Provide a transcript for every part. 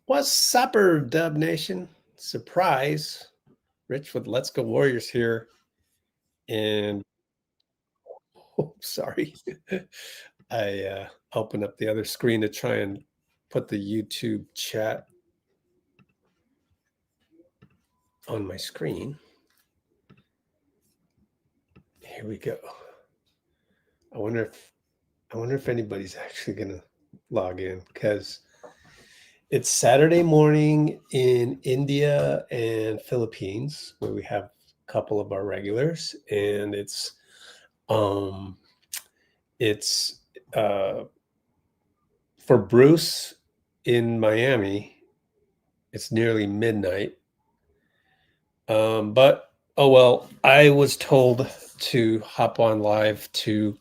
What's supper, Dub Nation? Surprise. Rich with Let's Go Warriors here. And oh, sorry. I opened up the other screen to try and put the YouTube chat on my screen. Here we go. I wonder if anybody's actually gonna log in, because it's Saturday morning in India and Philippines, where we have a couple of our regulars, and it's for Bruce in Miami, it's nearly midnight. But oh well, I was told to hop on live to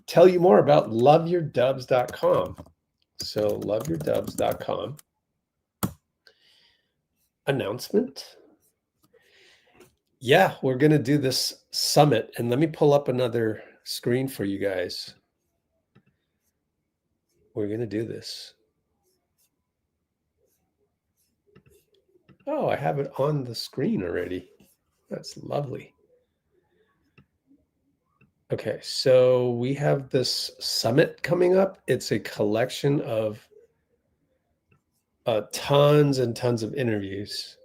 tell you more about loveyourdubs.com. So loveyourdubs.com. Announcement. Yeah, we're going to do this summit, and let me pull up another screen for you guys. We're going to do this. Oh, I have it on the screen already. That's lovely. Okay, so we have this summit coming up. It's a collection of tons and tons of interviews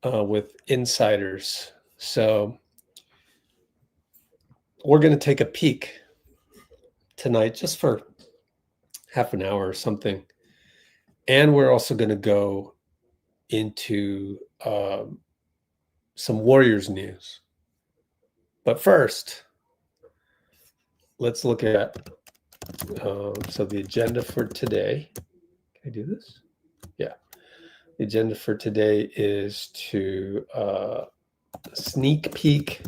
with insiders. So we're going to take a peek tonight just for half an hour or something. And we're also going to go into some Warriors news. But first, let's look at so the agenda for today. Can I do this? Yeah. The agenda for today is to sneak peek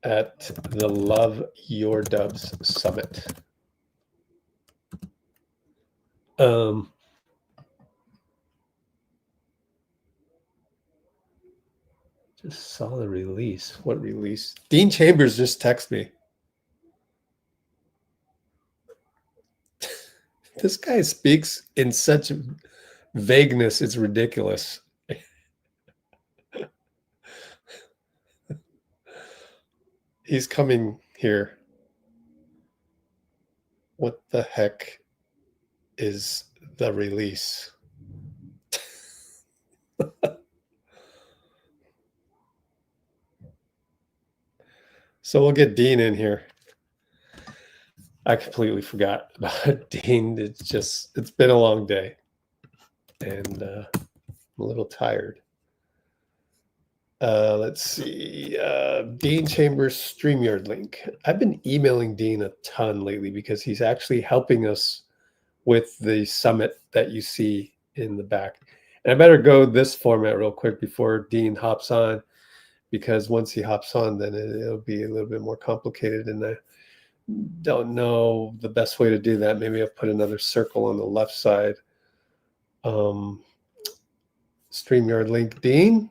at the Love Your Dubs Summit. Just saw the release. What release? Dean Chambers just texted me. This guy speaks in such vagueness, it's ridiculous. He's coming here. What the heck is the release? So we'll get Dean in here. I completely forgot about Dean. It's been a long day, and I'm a little tired. Let's see. Dean Chambers StreamYard link. I've been emailing Dean a ton lately because he's actually helping us with the summit that you see in the back. And I better go this format real quick before Dean hops on, because once he hops on, then it'll be a little bit more complicated, and I don't know the best way to do that. Maybe I'll put another circle on the left side. StreamYard link, Dean.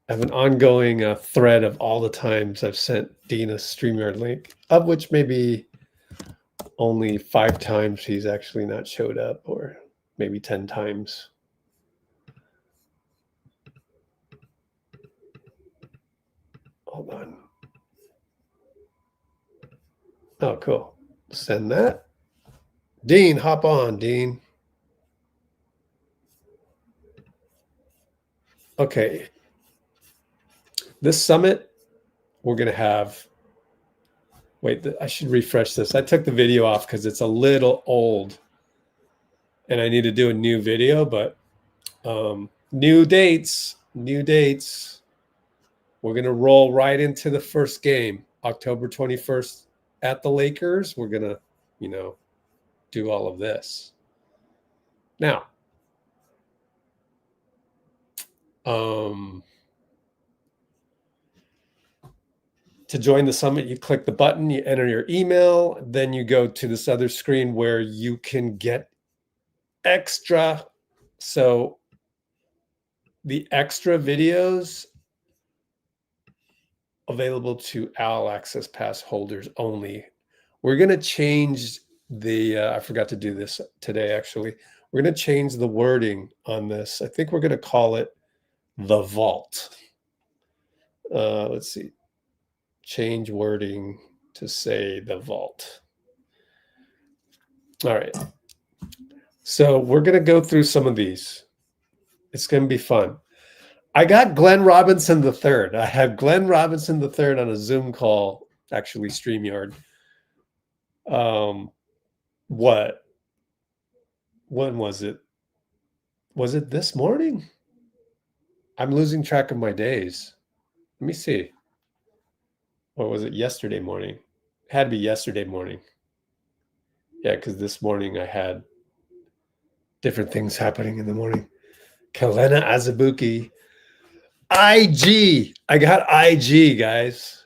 I have an ongoing thread of all the times I've sent Dean a StreamYard link, of which maybe only 5 times he's actually not showed up, or maybe 10 times. Hold on. Oh, cool. Send that. Dean, hop on, Dean. Okay. This summit, we're going to have, wait, I should refresh this. I took the video off because it's a little old and I need to do a new video, but new dates. We're going to roll right into the first game, October 21st at the Lakers. We're going to, do all of this. Now, to join the summit, you click the button, you enter your email, then you go to this other screen where you can get extra. So the extra videos available to All Access Pass holders only. We're going to change I forgot to do this today, actually. We're going to change the wording on this. I think we're going to call it the vault. Let's see. Change wording to say the vault. All right. So we're going to go through some of these. It's going to be fun. I got Glenn Robinson III. I have Glenn Robinson III on a Zoom call, actually StreamYard. What? When was it? Was it this morning? I'm losing track of my days. Let me see. Or was it yesterday morning? It had to be yesterday morning. Yeah, because this morning I had different things happening in the morning. Kelenna Azubuike. IG. I got IG, guys.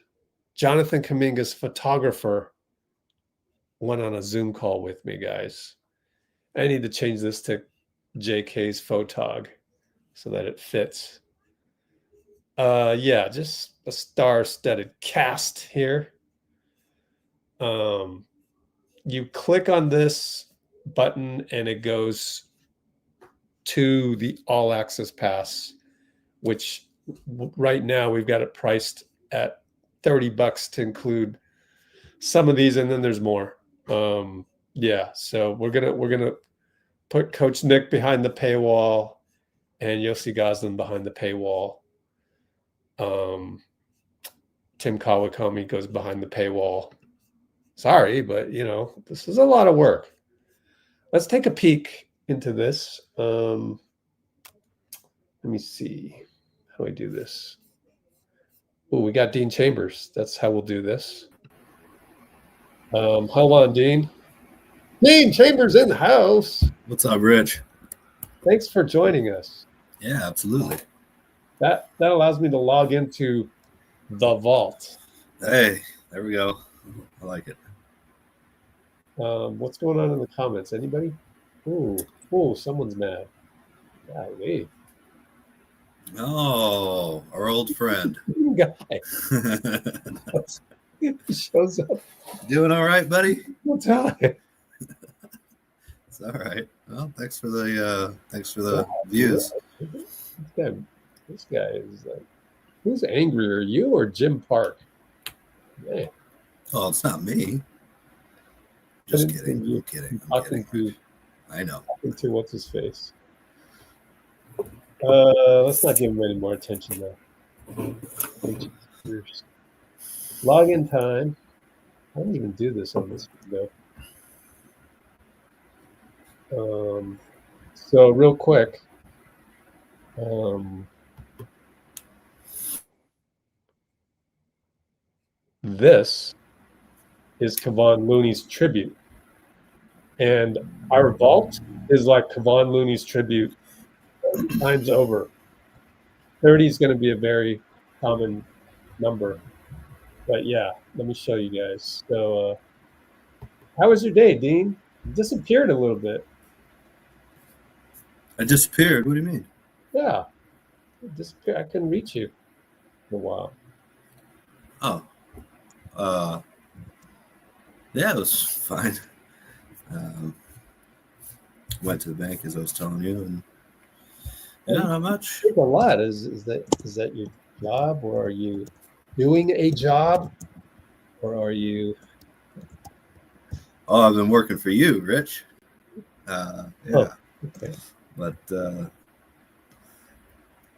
Jonathan Kuminga's photographer went on a Zoom call with me, guys. I need to change this to JK's photog so that it fits. Yeah, just a star-studded cast here. You click on this button and it goes to the all access pass, which right now we've got it priced at $30 to include some of these, and then there's more. Yeah, so we're gonna put Coach Nick behind the paywall and Yossi Goslin behind the paywall. Tim Kawakami goes behind the paywall. Sorry, but this is a lot of work. Let's take a peek into this. Let me see how we do this. Oh, we got Dean Chambers. That's how we'll do this. Hold on, Dean. Dean Chambers in the house. What's up, Rich? Thanks for joining us. Yeah, absolutely. That allows me to log into the vault. Hey, there we go. I like it. What's going on in the comments? Anybody? Oh, someone's mad. Golly. Oh, our old friend. Guy. He shows up. Doing all right, buddy? What's up? It's all right. Well, thanks for the views. This guy is like, who's angrier, you or Jim Park? Man. Oh, it's not me. Just kidding. I'm kidding. I know. Talking to what's his face. Let's not give him any more attention though. Login time. I didn't even do this on this video. So real quick, this is Kevon Looney's tribute, and our vault is like Kevon Looney's tribute times over. 30 is going to be a very common number, but yeah, let me show you guys. So how was your day, Dean? You disappeared a little bit. I disappeared? What do you mean? Yeah, I couldn't reach you for a while. Oh, yeah, it was fine. Went to the bank as I was telling you, and not much. A lot. Is that your job, or are you doing a job, or are you? Oh, I've been working for you, Rich. Yeah. Oh, okay. But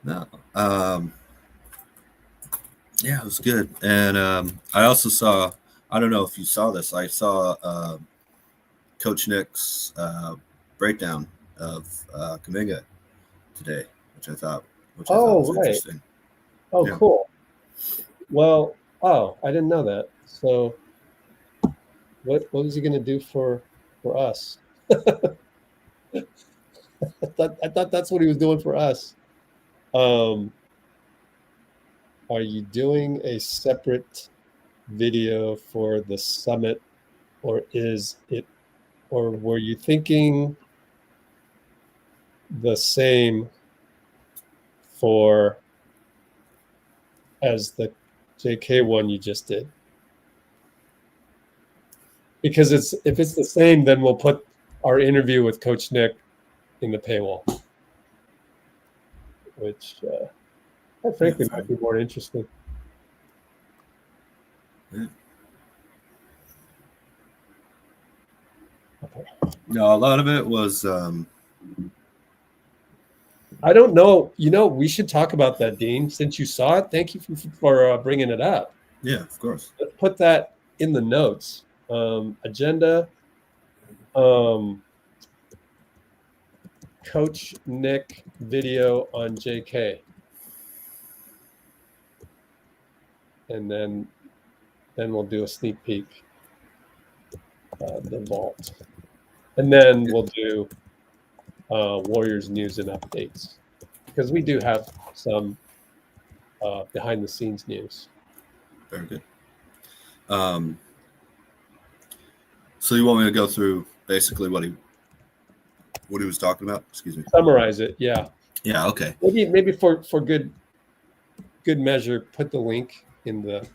no. Yeah, it was good. And I also saw, I don't know if you saw this, I saw Coach Nick's breakdown of Kuminga today, which I thought was interesting. Oh, yeah. Cool. Well, I didn't know that. So what was he going to do for us? I thought that's what he was doing for us. Are you doing a separate video for the summit, or were you thinking the same as the JK one you just did? Because if it's the same, then we'll put our interview with Coach Nick in the paywall, which frankly might be more interesting. Yeah. Okay. No, a lot of it was. I don't know. We should talk about that, Dean. Since you saw it, thank you for bringing it up. Yeah, of course. Let's put that in the notes. Agenda. Coach Nick video on JK. And then we'll do a sneak peek. The vault. And then we'll do Warriors news and updates, because we do have some behind the scenes news. Very good. So you want me to go through basically what he was talking about? Excuse me. Summarize it. Yeah. Yeah. Okay. Maybe for good measure, put the link in the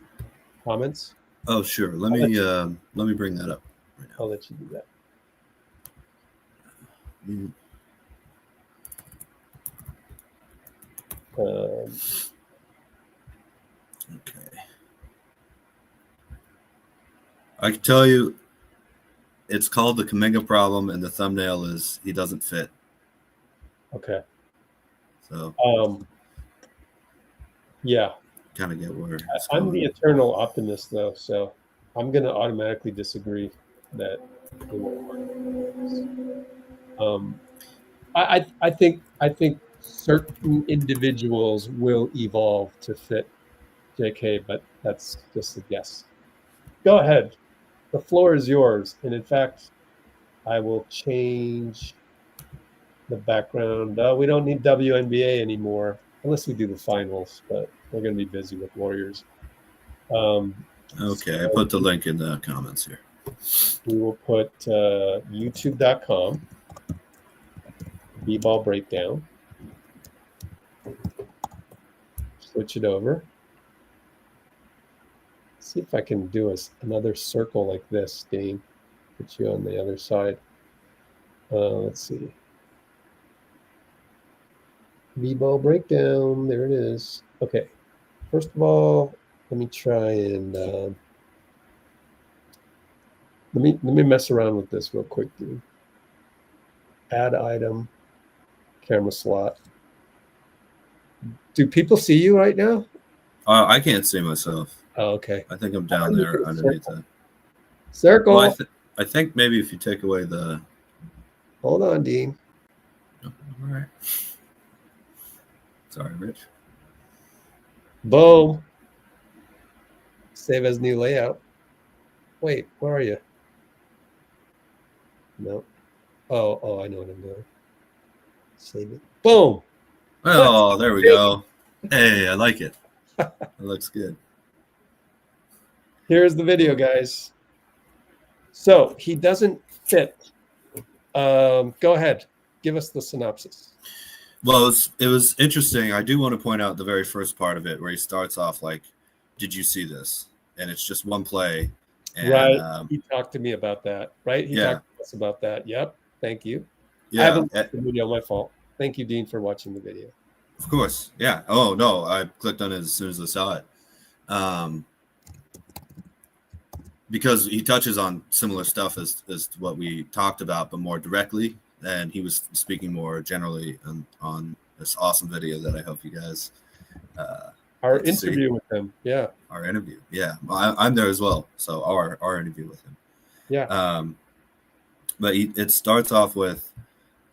comments. Oh, sure. Let me bring that up right now. I'll let you do that. Okay. I can tell you, it's called the Kuminga problem, and the thumbnail is he doesn't fit. Okay. So. Yeah. Kind of get where I'm the eternal optimist, though, so I'm going to automatically disagree that it won't work. I think certain individuals will evolve to fit JK, but that's just a guess. Go ahead. The floor is yours. And in fact, I will change the background. We don't need WNBA anymore, unless we do the finals, but we're going to be busy with Warriors. Okay, I put the link in the comments here. We will put youtube.com, B-ball breakdown. Switch it over. See if I can do another circle like this, Dean. Put you on the other side. Let's see. B-ball breakdown. There it is. Okay. First of all, let me try and let me mess around with this real quick, dude. Add item, camera slot. Do people see you right now? I can't see myself. Oh, okay. I think I'm down there underneath that. Circle. Well, I think maybe if you take away the. Hold on, Dean. All right. Sorry, Rich. Boom. Save as new layout. Wait, where are you? No. Oh, I know what I'm doing. Save it. Boom. Oh, there we go. Hey, I like it. It looks good. Here's the video, guys. So he doesn't fit. Go ahead. Give us the synopsis. Well, it was interesting. I do want to point out the very first part of it where he starts off like, did you see this? And it's just one play. And, right. He talked to me about that, right? He talked to us about that. Yep. Thank you. Yeah. I haven't watched the video. My fault. Thank you, Dean, for watching the video. Of course. Yeah. Oh, no. I clicked on it as soon as I saw it. Because he touches on similar stuff as what we talked about, but more directly. And he was speaking more generally on this awesome video that I hope you guys our interview with him. Yeah. Our interview. Yeah. I'm there as well. So our interview with him. Yeah. But it starts off with,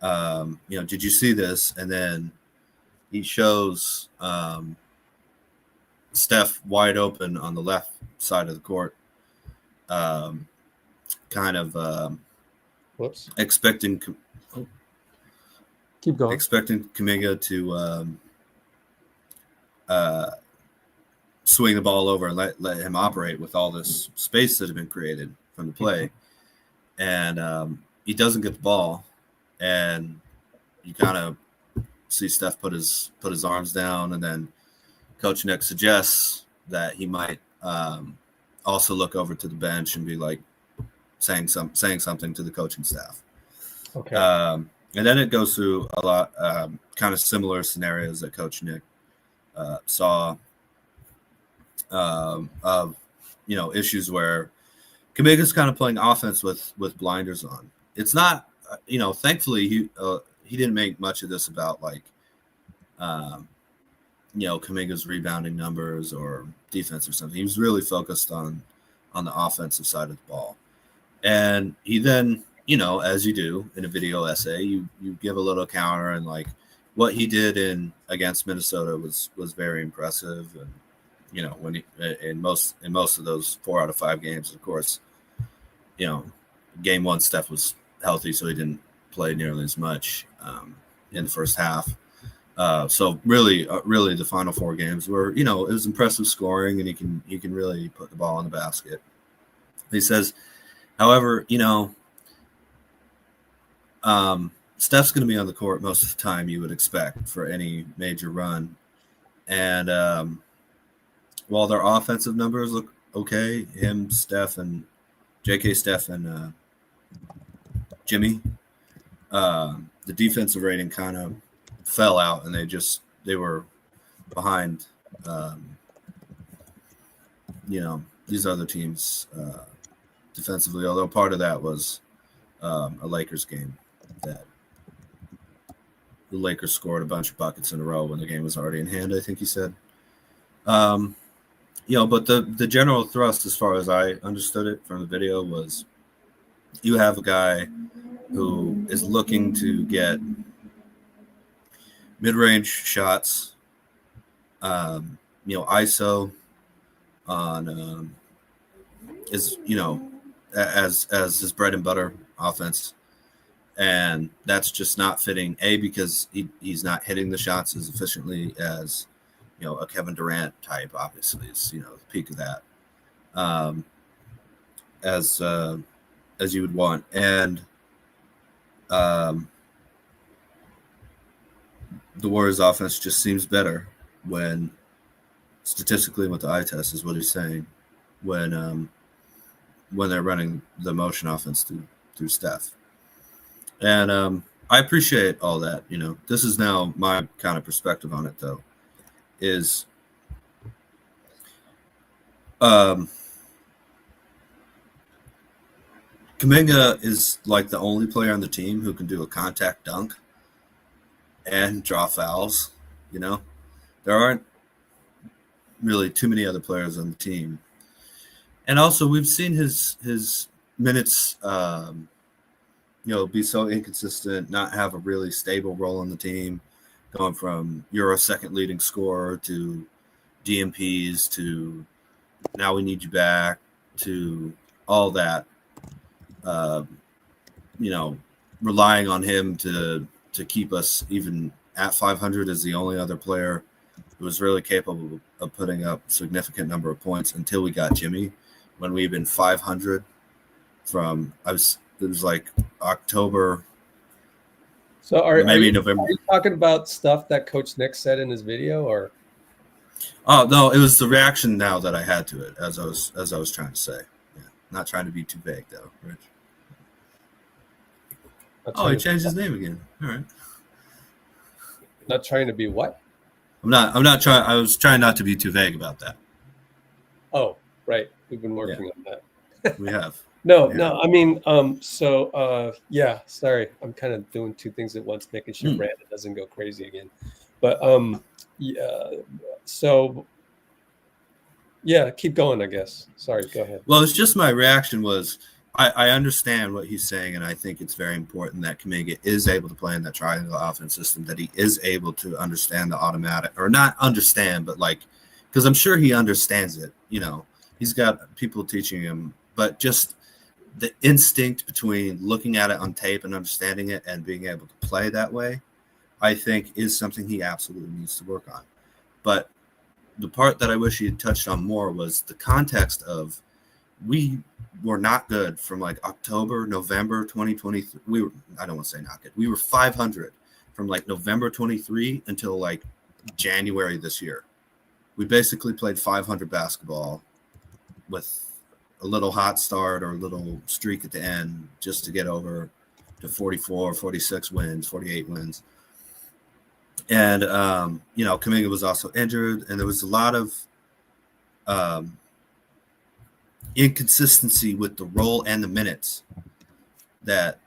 did you see this? And then he shows Steph wide open on the left side of the court. Whoops. Expecting keep going. Expecting Kuminga to swing the ball over and let him operate with all this space that had been created from the play. And he doesn't get the ball, and you kind of see Steph put his arms down, and then Coach Nick suggests that he might also look over to the bench and be like, saying something to the coaching staff. Okay. And then it goes through a lot kind of similar scenarios that Coach Nick saw of issues where Kuminga's kind of playing offense with blinders on. It's not, thankfully he didn't make much of this about like, Kuminga's rebounding numbers or defense or something. He was really focused on the offensive side of the ball. And he then, as you do in a video essay, you give a little counter, and like what he did against Minnesota was very impressive. And when he in most of those 4 out of 5 games, of course, game 1 Steph was healthy, so he didn't play nearly as much in the first half. So really the final 4 games were, it was impressive scoring, and he can really put the ball in the basket. He says, however, Steph's going to be on the court most of the time, you would expect, for any major run. And while their offensive numbers look okay, him, Steph, and JK, Steph, and Jimmy, the defensive rating kind of fell out, and they were behind, these other teams defensively, although part of that was a Lakers game that the Lakers scored a bunch of buckets in a row when the game was already in hand, I think he said. But the general thrust, as far as I understood it from the video, was you have a guy who is looking to get mid-range shots, ISO on as his bread and butter offense. And that's just not fitting, because he's not hitting the shots as efficiently as, a Kevin Durant type, obviously, is, the peak of that, as you would want. And the Warriors offense just seems better when, statistically, with the eye test is what he's saying, when they're running the motion offense through Steph. And I appreciate all that. This is now my kind of perspective on it, though, is Kuminga is like the only player on the team who can do a contact dunk and draw fouls. There aren't really too many other players on the team. And also, we've seen his minutes be so inconsistent, not have a really stable role on the team, going from you're a second leading scorer to DMPs to now we need you back to all that, relying on him to keep us even at 500 as the only other player who was really capable of putting up a significant number of points until we got Jimmy, when we've been 500 it was like October. So are you November. Are you talking about stuff that Coach Nick said in his video, or? Oh no, it was the reaction now that I had to it, as I was trying to say. Yeah. Not trying to be too vague though, Rich. He changed his name again. All right. Not trying to be what? I'm not trying. I was trying not to be too vague about that. Oh, right. We've been working on that. We have. No. I mean, sorry. I'm kind of doing 2 things at once, making sure Brandon doesn't go crazy again. But keep going, I guess. Sorry, go ahead. Well, it's just my reaction was I understand what he's saying, and I think it's very important that Kuminga is able to play in that triangle offense system, that he is able to understand the automatic, or not understand, but like, because I'm sure he understands it. He's got people teaching him, but just the instinct between looking at it on tape and understanding it and being able to play that way, I think is something he absolutely needs to work on. But the part that I wish he had touched on more was the context of, we were not good from like October, November 2023. I don't want to say not good. We were 500 from like November 23 until like January this year. We basically played 500 basketball with a little hot start or a little streak at the end just to get over to 44, 46 wins, 48 wins. And, Kuminga was also injured, and there was a lot of inconsistency with the role and the minutes that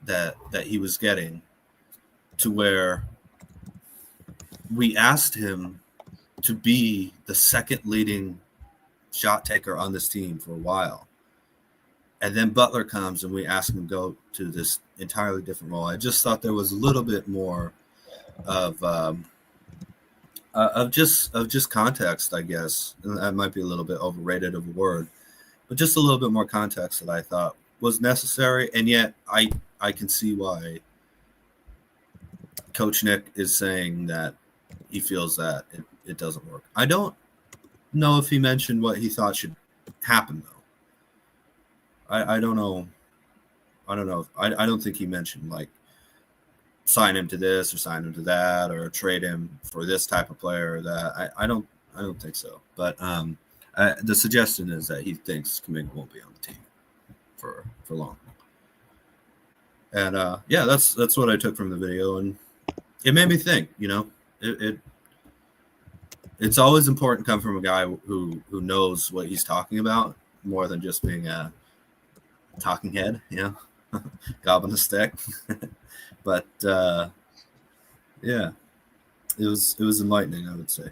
he was getting, to where we asked him to be the second leading shot taker on this team for a while. And then Butler comes and we ask him to go to this entirely different role. I just thought there was a little bit more of just context, I guess. And that might be a little bit overrated of a word, but just a little bit more context that I thought was necessary. And yet I can see why Coach Nick is saying that he feels that it doesn't work. I don't know if he mentioned what he thought should happen, though. I don't know. I don't think he mentioned, like, sign him to this or sign him to that or trade him for this type of player or that. I don't think so. But the suggestion is that he thinks Kuminga won't be on the team for long. And that's what I took from the video, and it made me think. It's always important to come from a guy who knows what he's talking about more than just being a talking head, gobbling a stick. But it was enlightening, I would say.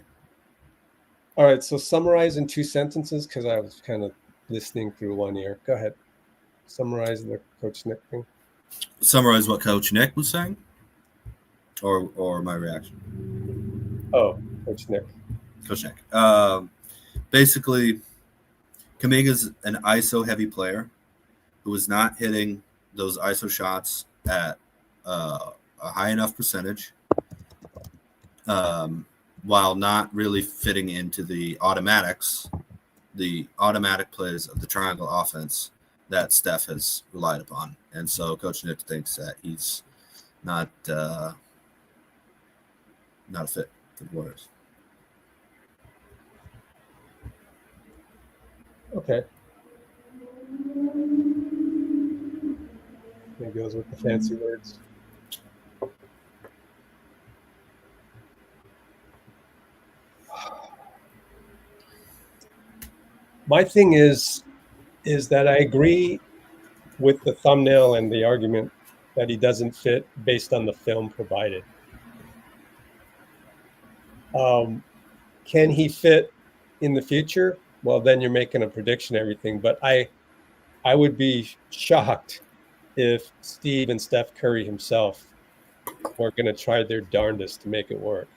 All right, so summarize in 2 sentences, because I was kind of listening through one ear. Go ahead. Summarize the Coach Nick thing. Summarize what Coach Nick was saying, or my reaction. Oh, Coach Nick. Coach Nick. Basically, Kuminga's an ISO heavy player who is not hitting those ISO shots at a high enough percentage, while not really fitting into the automatic plays of the triangle offense that Steph has relied upon. And so Coach Nick thinks that he's not a fit for the Warriors. Okay. It goes with the fancy words. My thing is that I agree with the thumbnail and the argument that he doesn't fit based on the film provided. Can he fit in the future? Well, then you're making a prediction, everything. But I would be shocked if Steve and Steph Curry himself were going to try their darndest to make it work.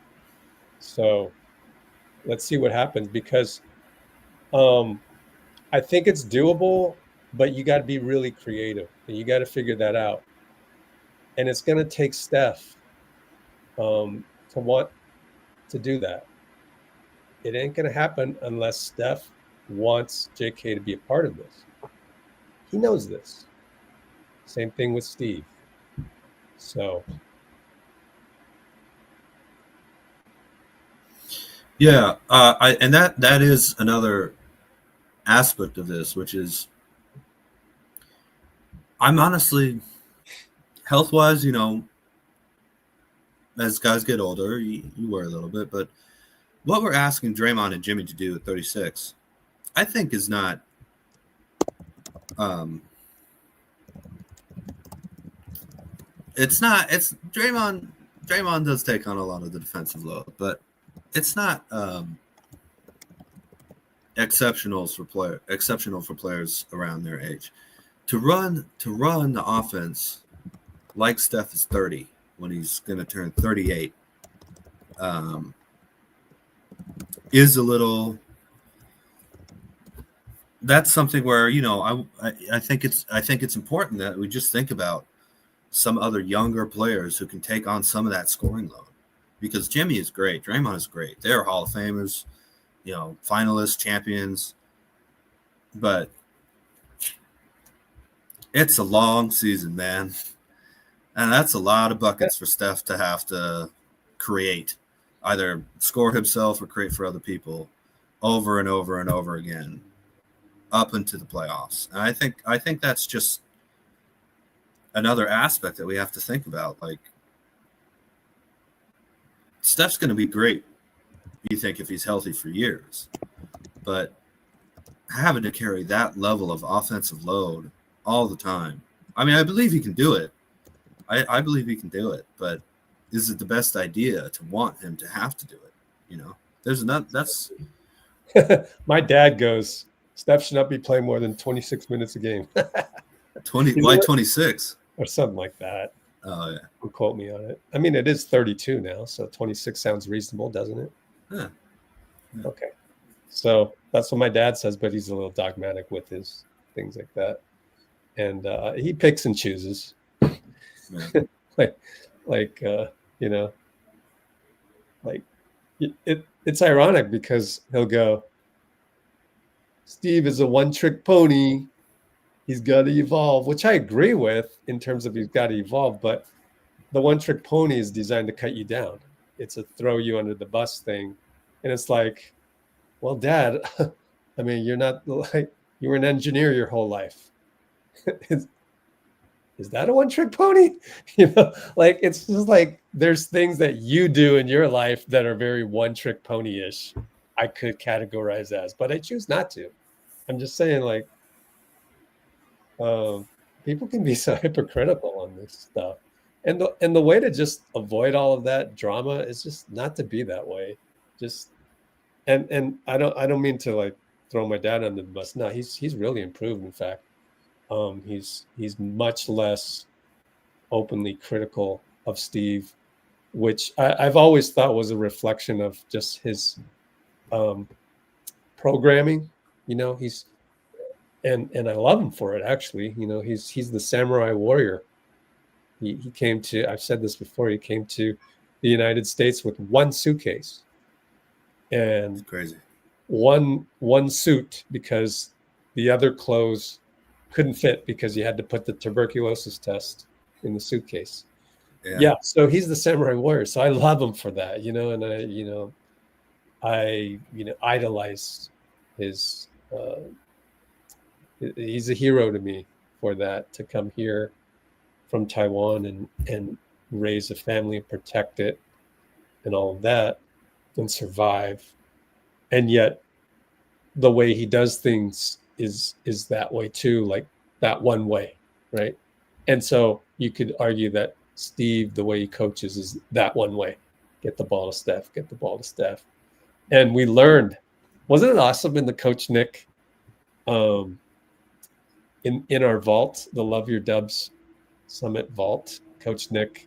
So let's see what happens, because I think it's doable, but you got to be really creative and you got to figure that out. And it's going to take Steph to want to do that. It ain't going to happen unless Steph wants JK to be a part of this. He knows this. Same thing with Steve. So. Yeah, and that is another aspect of this, which is, I'm honestly, health-wise, as guys get older, you worry a little bit, but what we're asking Draymond and Jimmy to do at 36, I think is not it's Draymond does take on a lot of the defensive load, but it's not exceptional for players around their age. To run the offense like Steph is 30 when he's going to turn 38 is a little. That's something where I think it's important that we just think about some other younger players who can take on some of that scoring load, because Jimmy is great, Draymond is great, they're Hall of Famers, finalists, champions, but it's a long season, man, and that's a lot of buckets for Steph to have to create, either score himself or create for other people over and over and over again. up into the playoffs. And I think that's just another aspect that we have to think about. Like, Steph's going to be great, you think, if he's healthy for years. But having to carry that level of offensive load all the time, I mean, I believe he can do it. I believe he can do it. But is it the best idea to want him to have to do it? You know, that's my dad goes, Steph should not be playing more than 26 minutes a game. 20. Why 26? Or something like that. Oh, yeah. Don't quote me on it. I mean, it is 32 now, so 26 sounds reasonable, doesn't it? Yeah. Okay. So that's what my dad says, but he's a little dogmatic with his things like that. And he picks and chooses. Yeah. like you know, like it's ironic because he'll go, Steve is a one-trick pony. He's got to evolve, which I agree with in terms of he's got to evolve. But the one-trick pony is designed to cut you down. It's a throw you under the bus thing. And it's like, well, Dad, I mean, you're not like, you were an engineer your whole life. Is that a one-trick pony? You know, like, it's just like there's things that you do in your life that are very one-trick pony-ish. I could categorize as, but I choose not to. I'm just saying, like, people can be so hypocritical on this stuff, and the way to just avoid all of that drama is just not to be that way. Just and I don't mean to like throw my dad under the bus. No, he's really improved. In fact, he's much less openly critical of Steve, which I've always thought was a reflection of just his programming. You know, he's and I love him for it, actually. You know, he's the samurai warrior. He came to, I've said this before, he came to the United States with one suitcase and It's crazy. one suit because the other clothes couldn't fit because you had to put the tuberculosis test in the suitcase. Yeah, so he's the samurai warrior. So I love him for that, you know, and I idolize his he's a hero to me for that, to come here from Taiwan and raise a family and protect it and all of that and survive. And yet the way he does things is that way too, like that one way, right? And so you could argue that Steve, the way he coaches, is that one way. Get the ball to Steph, get the ball to Steph. And we learned, wasn't it awesome in the Coach Nick in our vault, the Love Your Dubs Summit vault, Coach Nick,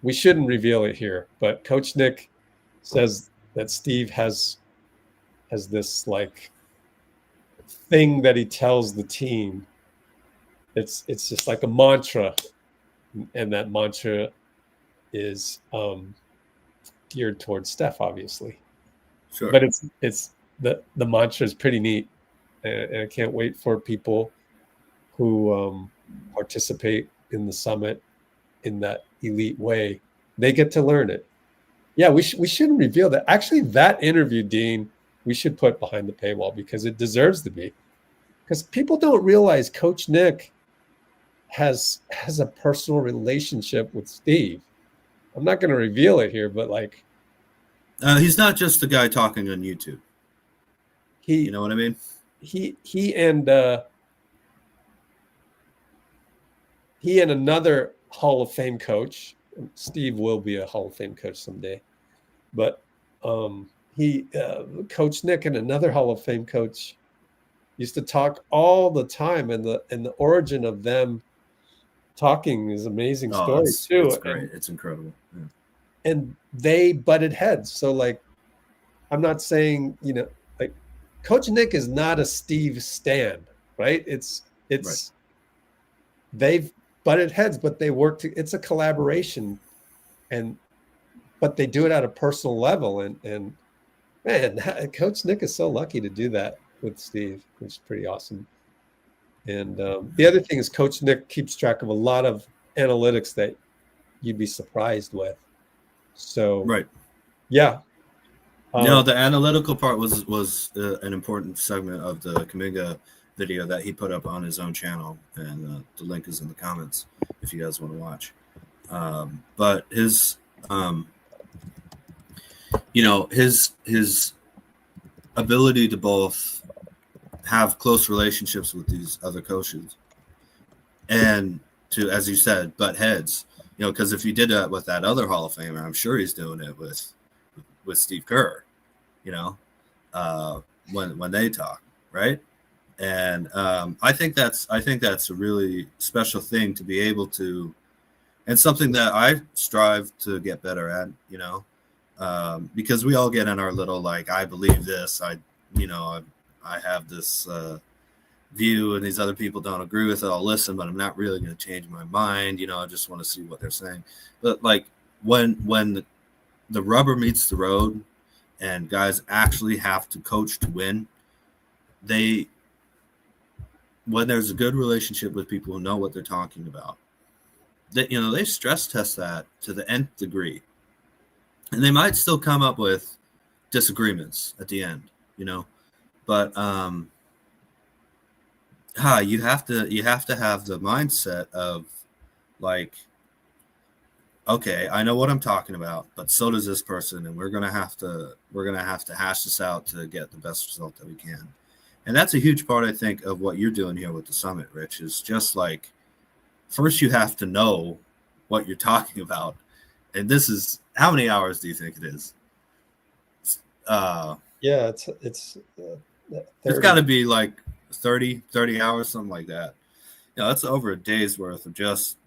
we shouldn't reveal it here, but Coach Nick says that Steve has this like thing that he tells the team. It's just like a mantra, and that mantra is geared towards Steph, obviously. Sure. But it's the mantra is pretty neat, and I can't wait for people who participate in the summit in that elite way. They get to learn it. Yeah, we shouldn't reveal that. Actually, that interview, Dean, we should put behind the paywall because it deserves to be. Because people don't realize Coach Nick has a personal relationship with Steve. I'm not going to reveal it here, but like, he's not just the guy talking on YouTube. You know what I mean? He and another Hall of Fame coach. Steve will be a Hall of Fame coach someday, but Coach Nick and another Hall of Fame coach used to talk all the time, and the origin of them talking is amazing story too. It's great. It's incredible. Yeah. And they butted heads. So like, I'm not saying, you know, like Coach Nick is not a Steve stan, right? It's right. They've butted heads, but they work it's a collaboration, but they do it at a personal level. And man, Coach Nick is so lucky to do that with Steve, which is pretty awesome. And the other thing is Coach Nick keeps track of a lot of analytics that you'd be surprised with. So, right. Yeah. No, the analytical part was an important segment of the Kuminga video that he put up on his own channel, and the link is in the comments if you guys want to watch. But his, his ability to both have close relationships with these other coaches and to, as you said, butt heads. Because if he did that with that other Hall of Famer, I'm sure he's doing it with Steve Kerr. When they talk, right? And I think that's a really special thing to be able to, and something that I strive to get better at, because we all get in our little, like, I believe this, I have this view and these other people don't agree with it. I'll listen, but I'm not really going to change my mind. I just want to see what they're saying. But like when the rubber meets the road and guys actually have to coach to win, when there's a good relationship with people who know what they're talking about, they stress test that to the nth degree. And they might still come up with disagreements at the end, but you have to have the mindset of, like, okay, I know what I'm talking about, but so does this person, and we're gonna have to hash this out to get the best result that we can. And that's a huge part, I think, of what you're doing here with the summit, Rich, is just like, first you have to know what you're talking about. And this is, how many hours do you think it is? It's got to be like 30 hours, something like that. That's over a day's worth of just,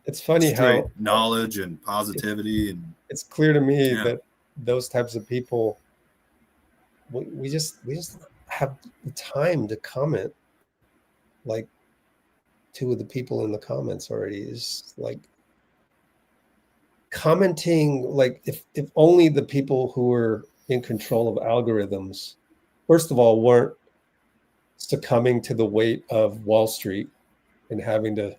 it's funny how knowledge and positivity. And it's clear to me that those types of people, we just have the time to comment. Like, two of the people in the comments already is like commenting, like, if only the people who were in control of algorithms, first of all, weren't succumbing to the weight of Wall Street and having to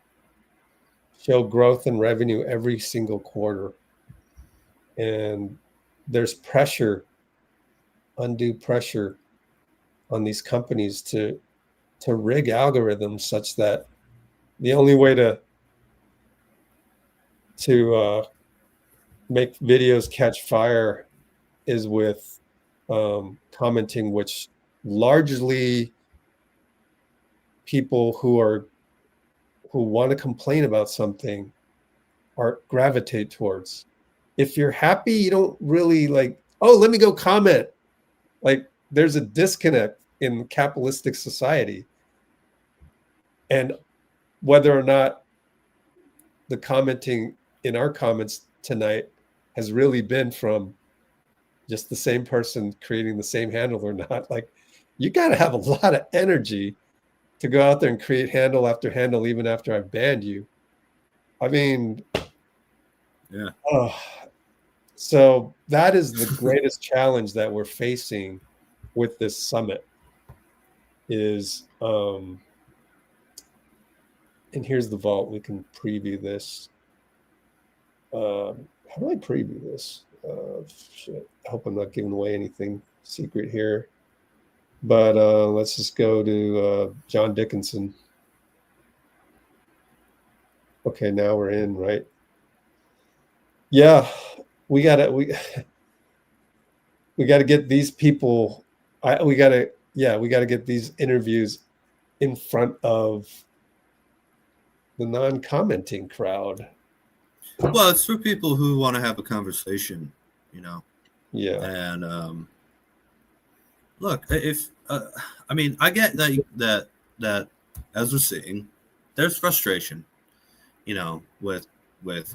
show growth in revenue every single quarter. And there's pressure, undue pressure on these companies to rig algorithms such that the only way to make videos catch fire is with commenting, which largely people who want to complain about something gravitate towards. If you're happy, you don't really like, oh, let me go comment. Like, there's a disconnect in capitalistic society. And whether or not the commenting in our comments tonight has really been from just the same person creating the same handle or not, like, you got to have a lot of energy to go out there and create handle after handle, even after I've banned you. I mean, yeah. So that is the greatest challenge that we're facing with this summit is, and here's the vault. We can preview this. How do I preview this? Shit. I hope I'm not giving away anything secret here. But let's just go to John Dickinson. Okay, now we're in, right? Yeah, we gotta get these people. We gotta get these interviews in front of the non-commenting crowd. Well, it's for people who want to have a conversation, Yeah. And look, if I mean, I get that as we're seeing, there's frustration, with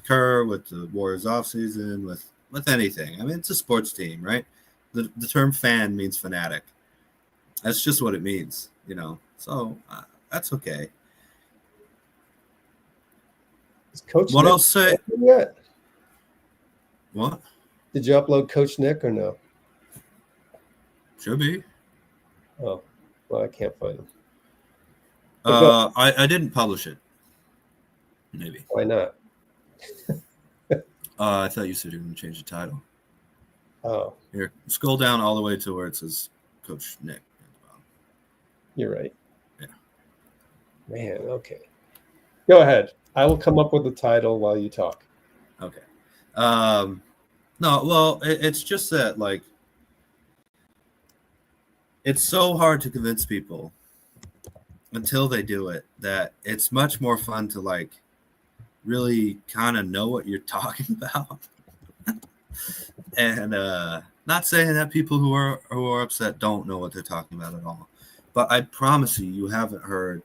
Kerr, with the Warriors offseason, with anything. I mean, it's a sports team, right? The term fan means fanatic. That's just what it means, So that's okay. Is Coach what Nick I'll say yet? What? Did you upload Coach Nick or no? Should be. Oh, well, I can't find him. I didn't publish it. Maybe. Why not? I thought you said you were going to change the title. Oh, Here, scroll down all the way to where it says Coach Nick. you're right. Yeah. Man, okay. Go ahead. I will come up with the title while you talk. Okay. No, well, it's just that, like, it's so hard to convince people until they do it that it's much more fun to, like, really kind of know what you're talking about. And not saying that people who are upset don't know what they're talking about at all, but I promise you haven't heard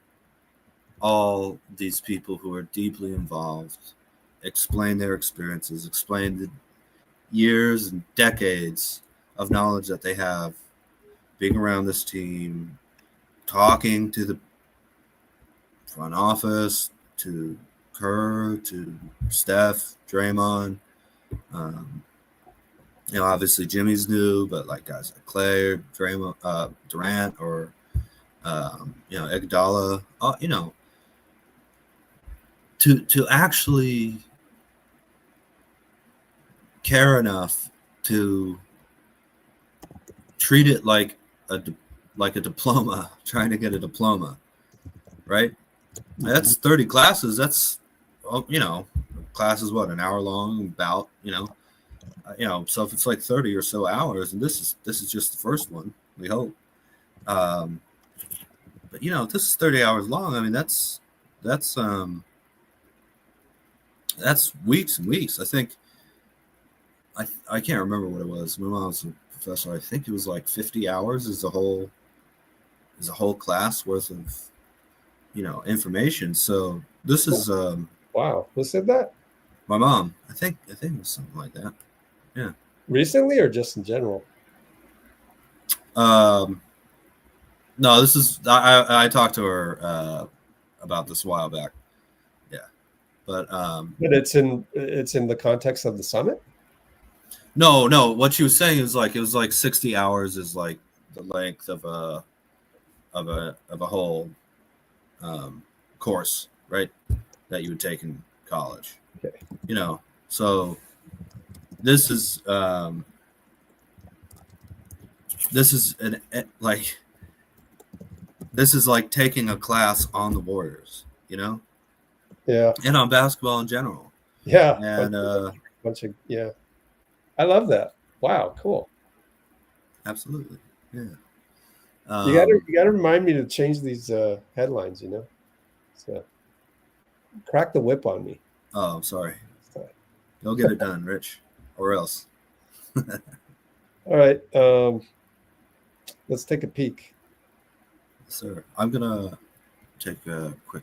all these people who are deeply involved explain their experiences, explain the years and decades of knowledge that they have being around this team, talking to the front office, to Kerr, to Steph, Draymond. Obviously Jimmy's new, but like guys like Clay, Draymond, Durant, or Iguodala, to actually care enough to treat it like a diploma, trying to get a diploma, right? That's 30 classes. That's, class is what, an hour long, about, so if it's like 30 or so hours, and this is just the first one, we hope. But if this is 30 hours long, I mean, that's weeks and weeks. I think I can't remember what it was. My mom was a professor. I think it was like 50 hours is a whole class worth of information. So this is Wow, who said that? my mom. I think it was something like that. Yeah. Recently or just in general? No, this is I talked to her about this a while back. Yeah. But it's in the context of the summit? No. What she was saying is like it was like 60 hours is like the length of a whole course, right? That you would take in college. Okay. So this is like taking a class on the Warriors, Yeah. and on basketball in general. Yeah. And yeah. I love that. Wow, cool. Absolutely. Yeah. You gotta remind me to change these headlines, So crack the whip on me. Oh, I'm sorry. Go get it done, Rich, or else. All right. Let's take a peek. Sir, I'm gonna take a quick.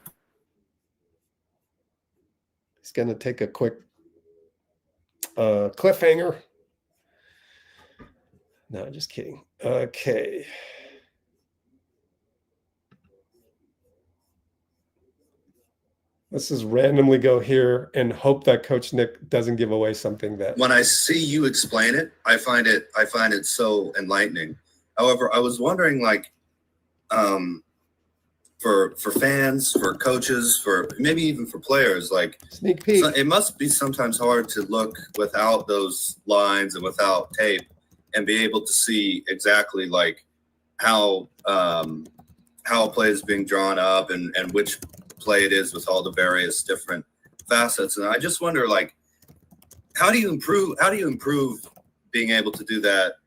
He's gonna take a quick cliffhanger. No, just kidding. Okay. Let's just randomly go here and hope that Coach Nick doesn't give away something that. When I see you explain it, I find it so enlightening. However, I was wondering, like, for fans, for coaches, for maybe even for players, like, sneak peek. It must be sometimes hard to look without those lines and without tape and be able to see exactly like how a play is being drawn up and which play it is with all the various different facets. And I just wonder, like, how do you improve being able to do that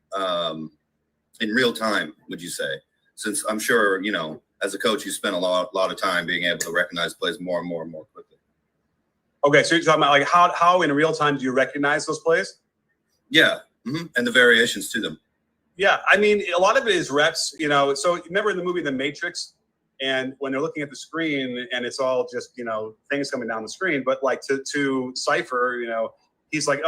in real time, would you say? Since I'm sure, as a coach, you spend a lot of time being able to recognize plays more and more and more quickly. Okay, so you're talking about like how in real time do you recognize those plays? Yeah, and the variations to them. Yeah, I mean, a lot of it is reps, So remember in the movie The Matrix, and when they're looking at the screen and it's all just, things coming down the screen, but like to Cypher, he's like,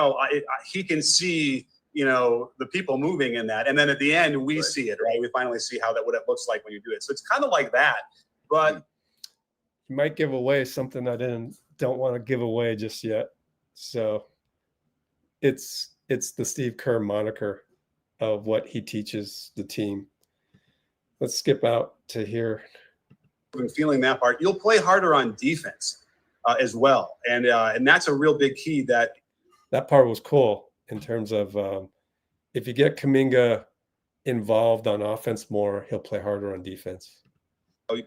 he can see, the people moving in that. And then at the end, we see it, right? We finally see what it looks like when you do it. So it's kind of like that, but. You might give away something I don't want to give away just yet. So it's the Steve Kerr moniker of what he teaches the team. Let's skip out to here. And feeling that part, you'll play harder on defense as well. And that's a real big key. That part was cool in terms of if you get Kuminga involved on offense more, he'll play harder on defense.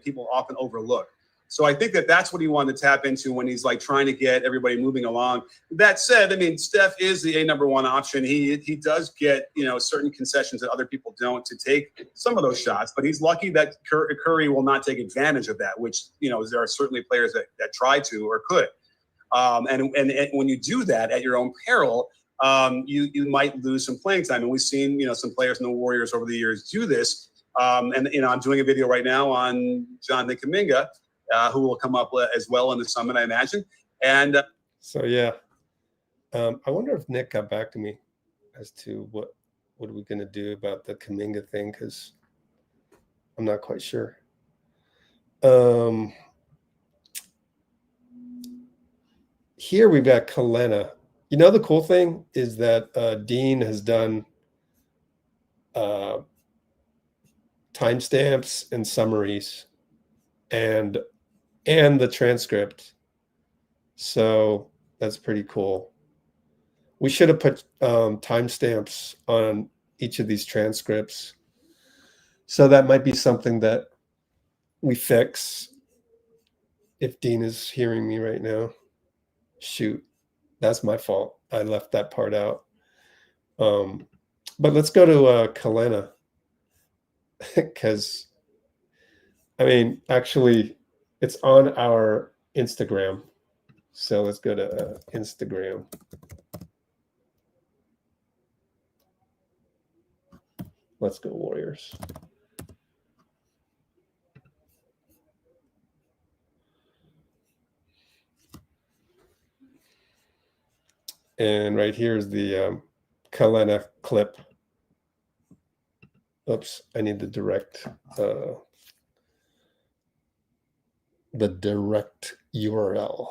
People often overlook. So I think that that's what he wanted to tap into when he's like trying to get everybody moving along. That said, I mean, Steph is the #1 option. He does get, you know, certain concessions that other people don't to take some of those shots, but he's lucky that Curry will not take advantage of that, which, you know, there are certainly players that try to or could. And when you do that at your own peril, you might lose some playing time. And we've seen, you know, some players in the Warriors over the years do this. And, you know, I'm doing a video right now on Jonathan Kuminga, who will come up as well in the summit, I imagine. And so, yeah, I wonder if Nick got back to me as to what are we going to do about the Kuminga thing, because I'm not quite sure. Here we've got Kelenna. You know, the cool thing is that Dean has done timestamps and summaries and the transcript. So that's pretty cool. We should have put timestamps on each of these transcripts. So that might be something that we fix if Dean is hearing me right now. Shoot, that's my fault. I left that part out. But let's go to Kelenna, because, I mean, actually, it's on our Instagram. So let's go to Instagram. Let's go Warriors. And right here is the Kelenna clip. Oops, I need the direct URL.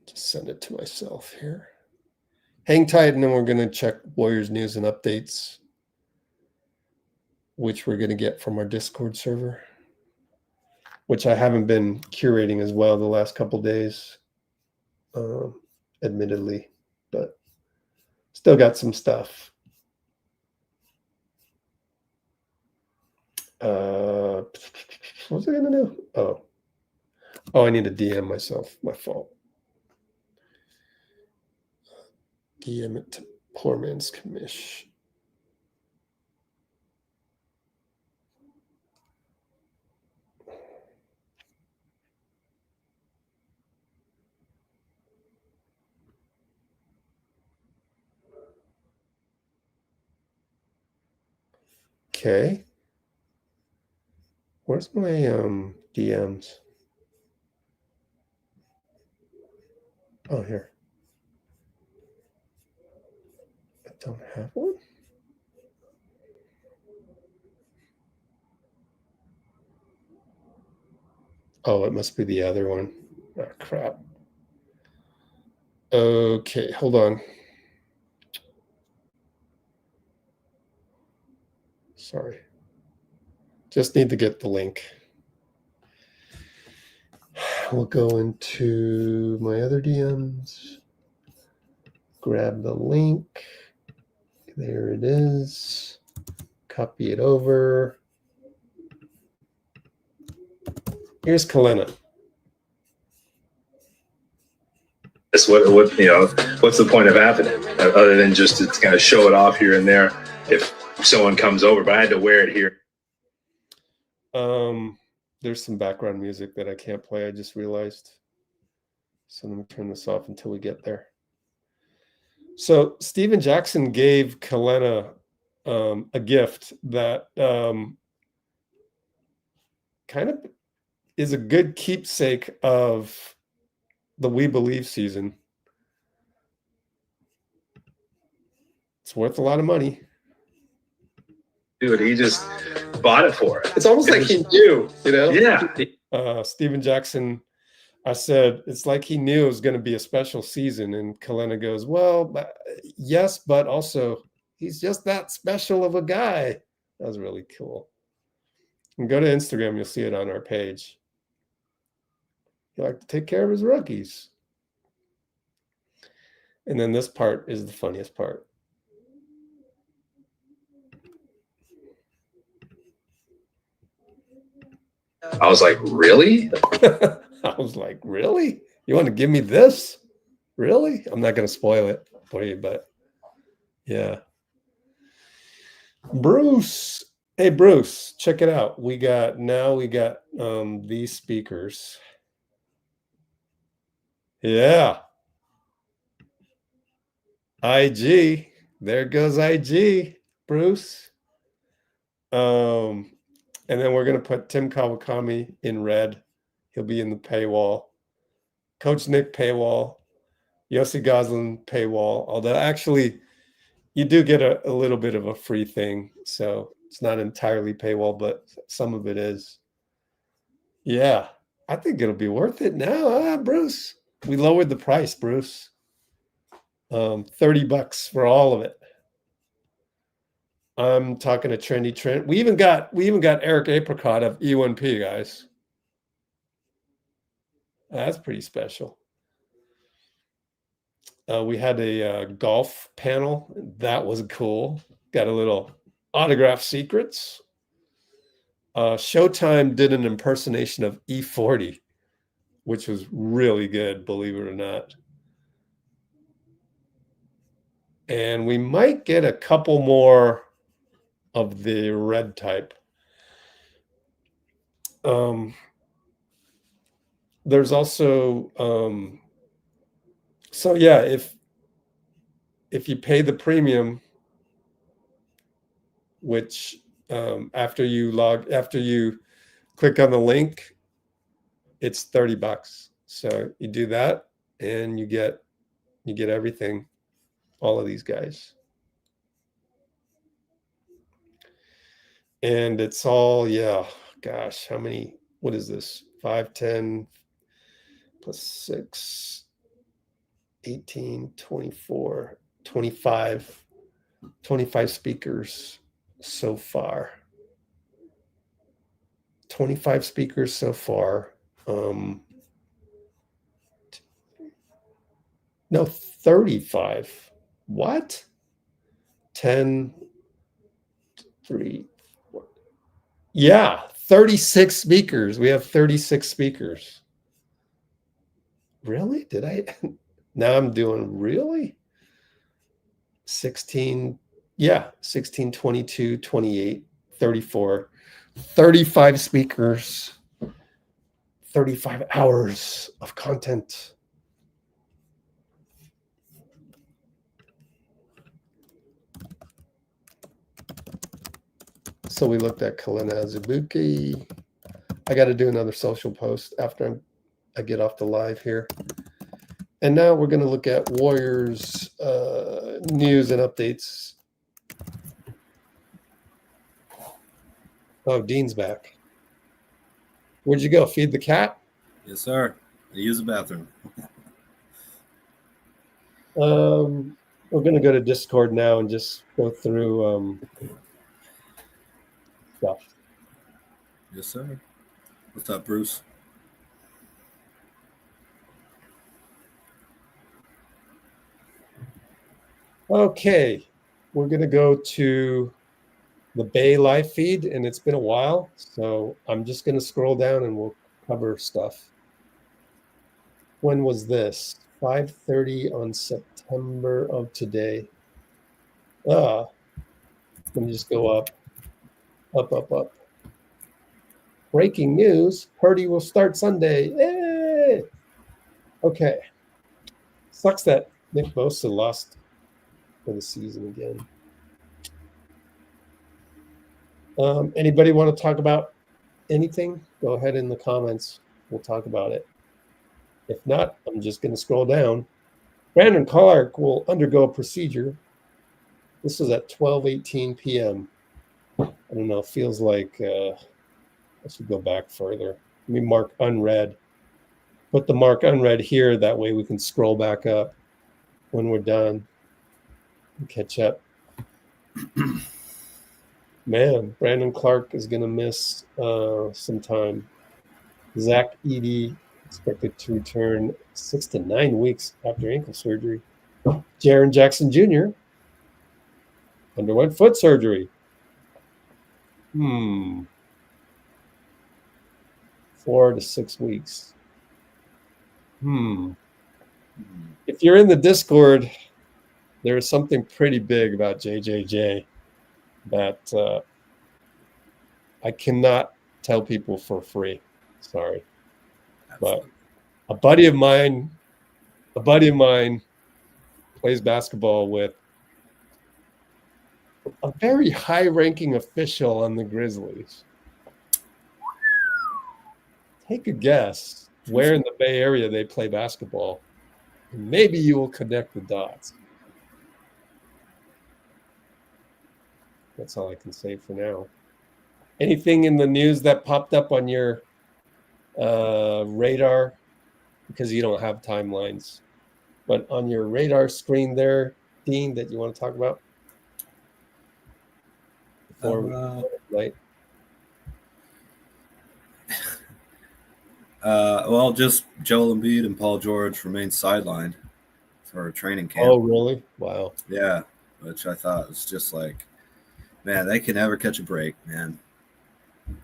Just send it to myself here. Hang tight, and then we're going to check Warriors news and updates, which we're going to get from our Discord server, which I haven't been curating as well the last couple of days, admittedly, but still got some stuff. What was I going to do? Oh, I need to DM myself. My fault. DM it to Poor Man's Commish. Okay. Where's my DMs? Oh, here. I don't have one. Oh, it must be the other one. Oh, crap. Okay, hold on. Sorry. Just need to get the link. We'll go into my other DMs. Grab the link. There it is. Copy it over. Here's Kelenna. That's what you know. What's the point of having it other than just to kind of show it off here and there if someone comes over? But I had to wear it here. There's some background music that I can't play. I just realized. So let me turn this off until we get there. So Steven Jackson gave Kelenna a gift that kind of is a good keepsake of the We Believe season. It's worth a lot of money. Dude, he just bought it for it. It's almost like he knew, you know? Yeah. Steven Jackson, I said, it's like he knew it was going to be a special season. And Kelenna goes, well, yes, but also he's just that special of a guy. That was really cool. And go to Instagram, you'll see it on our page. He liked to take care of his rookies. And then this part is the funniest part. I was like, really? I was like, really? You want to give me this? Really? I'm not going to spoil it for you, but yeah. Bruce. Hey, Bruce, check it out. We got these speakers. Yeah. IG. There goes IG, Bruce. And then we're going to put Tim Kawakami in red. He'll be in the paywall. Coach Nick paywall. Yossi Goslin paywall. Although actually, you do get a little bit of a free thing. So it's not entirely paywall, but some of it is. Yeah, I think it'll be worth it now, Bruce. We lowered the price, Bruce. $30 for all of it. I'm talking to Trendy Trent. We even got Eric Apricot of E1P, guys. That's pretty special. We had a golf panel. That was cool. Got a little autograph secrets. Showtime did an impersonation of E40, which was really good, believe it or not. And we might get a couple more of the red type. There's also so yeah, if you pay the premium, which after you click on the link, it's $30. So you do that and you get everything, all of these guys. And it's all, yeah, gosh, how many, what is this? 5, 10 plus 6, 18, 24, 25 speakers so far. 25 speakers so far. No, 35. What? 10, 3, 4. Yeah, 36 speakers. We have 36 speakers. Really? Did I? Now I'm doing really? 16, yeah, 16, 22, 28, 34, 35 speakers, 35 hours of content. So we looked at Kelenna Azubuike. I got to do another social post after I get off the live here. And now we're going to look at Warriors news and updates. Oh, Dean's back. Where'd you go? Feed the cat? Yes, sir. I use the bathroom. We're going to go to Discord now and just go through stuff. Yes, sir. What's up, Bruce? Okay, we're going to go to the Bay live feed, and it's been a while, so I'm just going to scroll down and we'll cover stuff. When was this? 5:30 on September of today. Let me just go up. Breaking news, Purdy will start Sunday. Yay! Okay. Sucks that Nick Bosa lost for the season again. Anybody want to talk about anything? Go ahead in the comments. We'll talk about it. If not, I'm just going to scroll down. Brandon Clark will undergo a procedure. This was at 12:18 p.m. I don't know. It feels like I should go back further. Let me mark unread. Put the mark unread here. That way we can scroll back up when we're done and catch up. Man, Brandon Clark is going to miss some time. Zach Edey expected to return 6 to 9 weeks after ankle surgery. Jaren Jackson Jr. underwent foot surgery. 4 to 6 weeks. If you're in the Discord, there is something pretty big about JJJ that I cannot tell people for free. Sorry. But a buddy of mine plays basketball with a very high-ranking official on the Grizzlies. Take a guess where in the Bay Area they play basketball, and maybe you will connect the dots. That's all I can say for now. Anything in the news that popped up on your radar? Because you don't have timelines, but on your radar screen there, Dean, that you want to talk about? Before we night. Well, just Joel Embiid and Paul George remain sidelined for training camp. Oh, really? Wow. Yeah, which I thought was just like, man, they can never catch a break, man.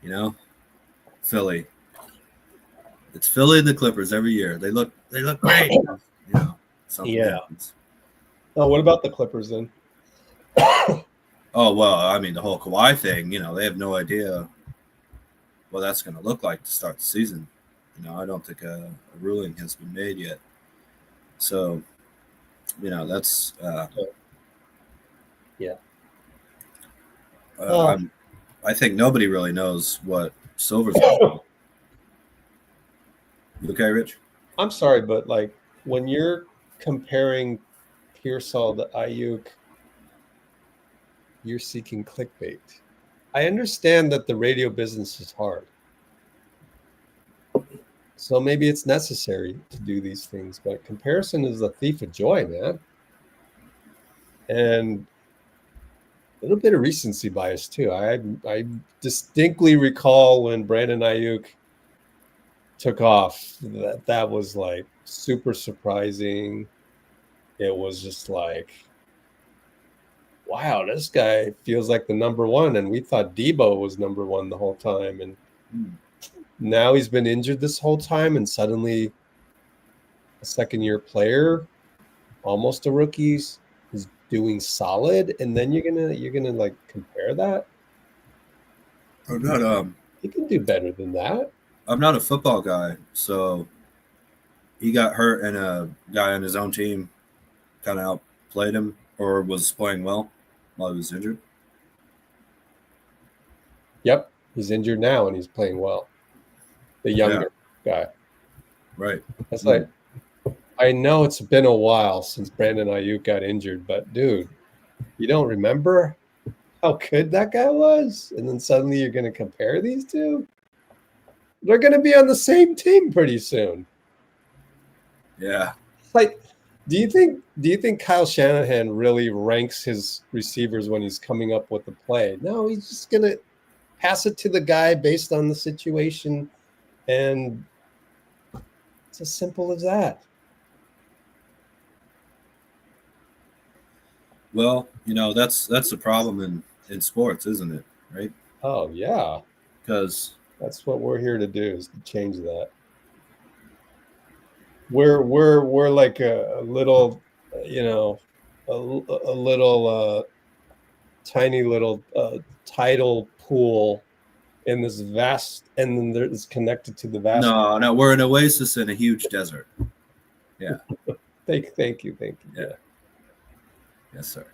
You know, Philly. It's Philly and the Clippers every year. They look great. You know, something happens. Oh, what about the Clippers then? Oh, well, I mean, the whole Kawhi thing, you know, they have no idea what that's going to look like to start the season. You know, I don't think a ruling has been made yet. So, you know, that's I think nobody really knows what Silver's going to do. You okay, Rich? I'm sorry, but like when you're comparing Pearsall to Ayuk, you're seeking clickbait. I understand that the radio business is hard. So maybe it's necessary to do these things, but comparison is a thief of joy, man. And a little bit of recency bias too. I distinctly recall when Brandon Ayuk took off, that was like super surprising. It was just like, wow, this guy feels like the number one, and we thought Debo was number one the whole time, and now he's been injured this whole time, and suddenly a second-year player, almost a rookie, is doing solid, and then you're gonna like compare that. I'm not He can do better than that. I'm not a football guy, so he got hurt, and a guy on his own team kind of outplayed him or was playing well while he was injured. Yep, he's injured now, and he's playing well. The younger guy, right? That's like, I know it's been a while since Brandon Ayuk got injured, but dude, you don't remember how good that guy was, and then suddenly you're going to compare these two? They're going to be on the same team pretty soon. Yeah. Like, do you think Kyle Shanahan really ranks his receivers when he's coming up with the play? No, he's just going to pass it to the guy based on the situation, and it's as simple as that. Well, you know, that's the problem in sports, isn't it? Right? Oh yeah, because that's what we're here to do, is to change that. We're like a little, you know, a little tiny little tidal pool in this vast, and then it's connected to the vast. No, we're an oasis in a huge desert. Yeah. Thank you. Yeah. Yes, sir.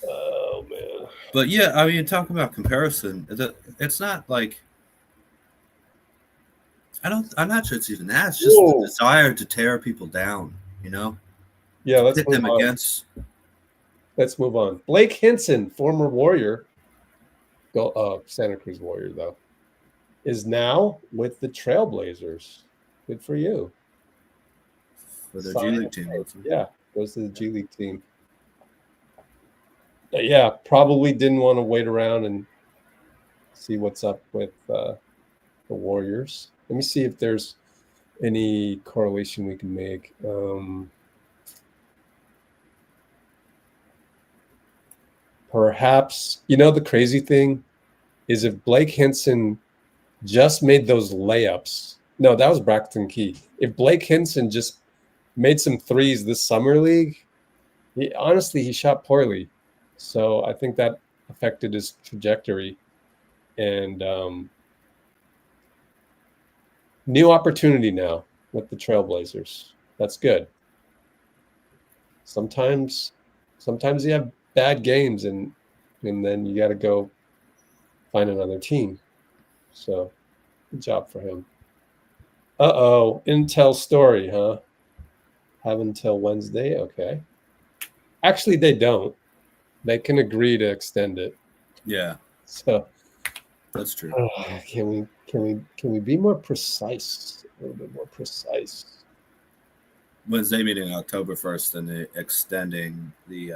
Oh man. But yeah, I mean, talking about comparison, it's not like I'm not sure it's even that. It's just the desire to tear people down, you know? Yeah, let's hit them against. Let's move on. Blake Hinson, former Warrior, Santa Cruz Warrior though, is now with the Trailblazers. Good for you. For the G League team. Yeah, goes to the G League team. Yeah, probably didn't want to wait around and see what's up with the Warriors. Let me see if there's any correlation we can make. perhaps, the crazy thing is if Blake Hinson just made those layups. No, that was Braxton Key. If Blake Hinson just made some threes this summer league, he shot poorly. So I think that affected his trajectory. And new opportunity now with the Trailblazers. That's good. Sometimes you have bad games and then you got to go find another team. So good job for him. Intel story, huh? Have until Wednesday. Okay. Actually, they don't. They can agree to extend it. Yeah. So that's true. Can we be more precise? A little bit more precise. Wednesday meeting October 1st, and they're extending the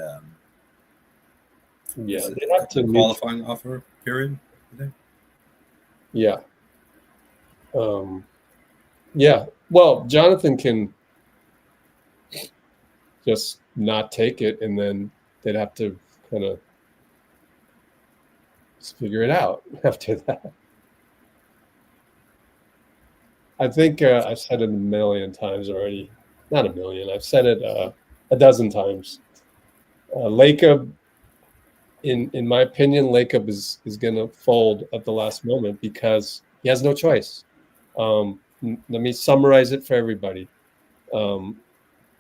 they have to qualifying offer period. Yeah. Yeah. Well, Jonathan can just not take it, and then they'd have to kind of figure it out after that. I think I've said it a million times already. Not a million. I've said it a dozen times. Lacob, in my opinion, Lacob is going to fold at the last moment because he has no choice. Let me summarize it for everybody. The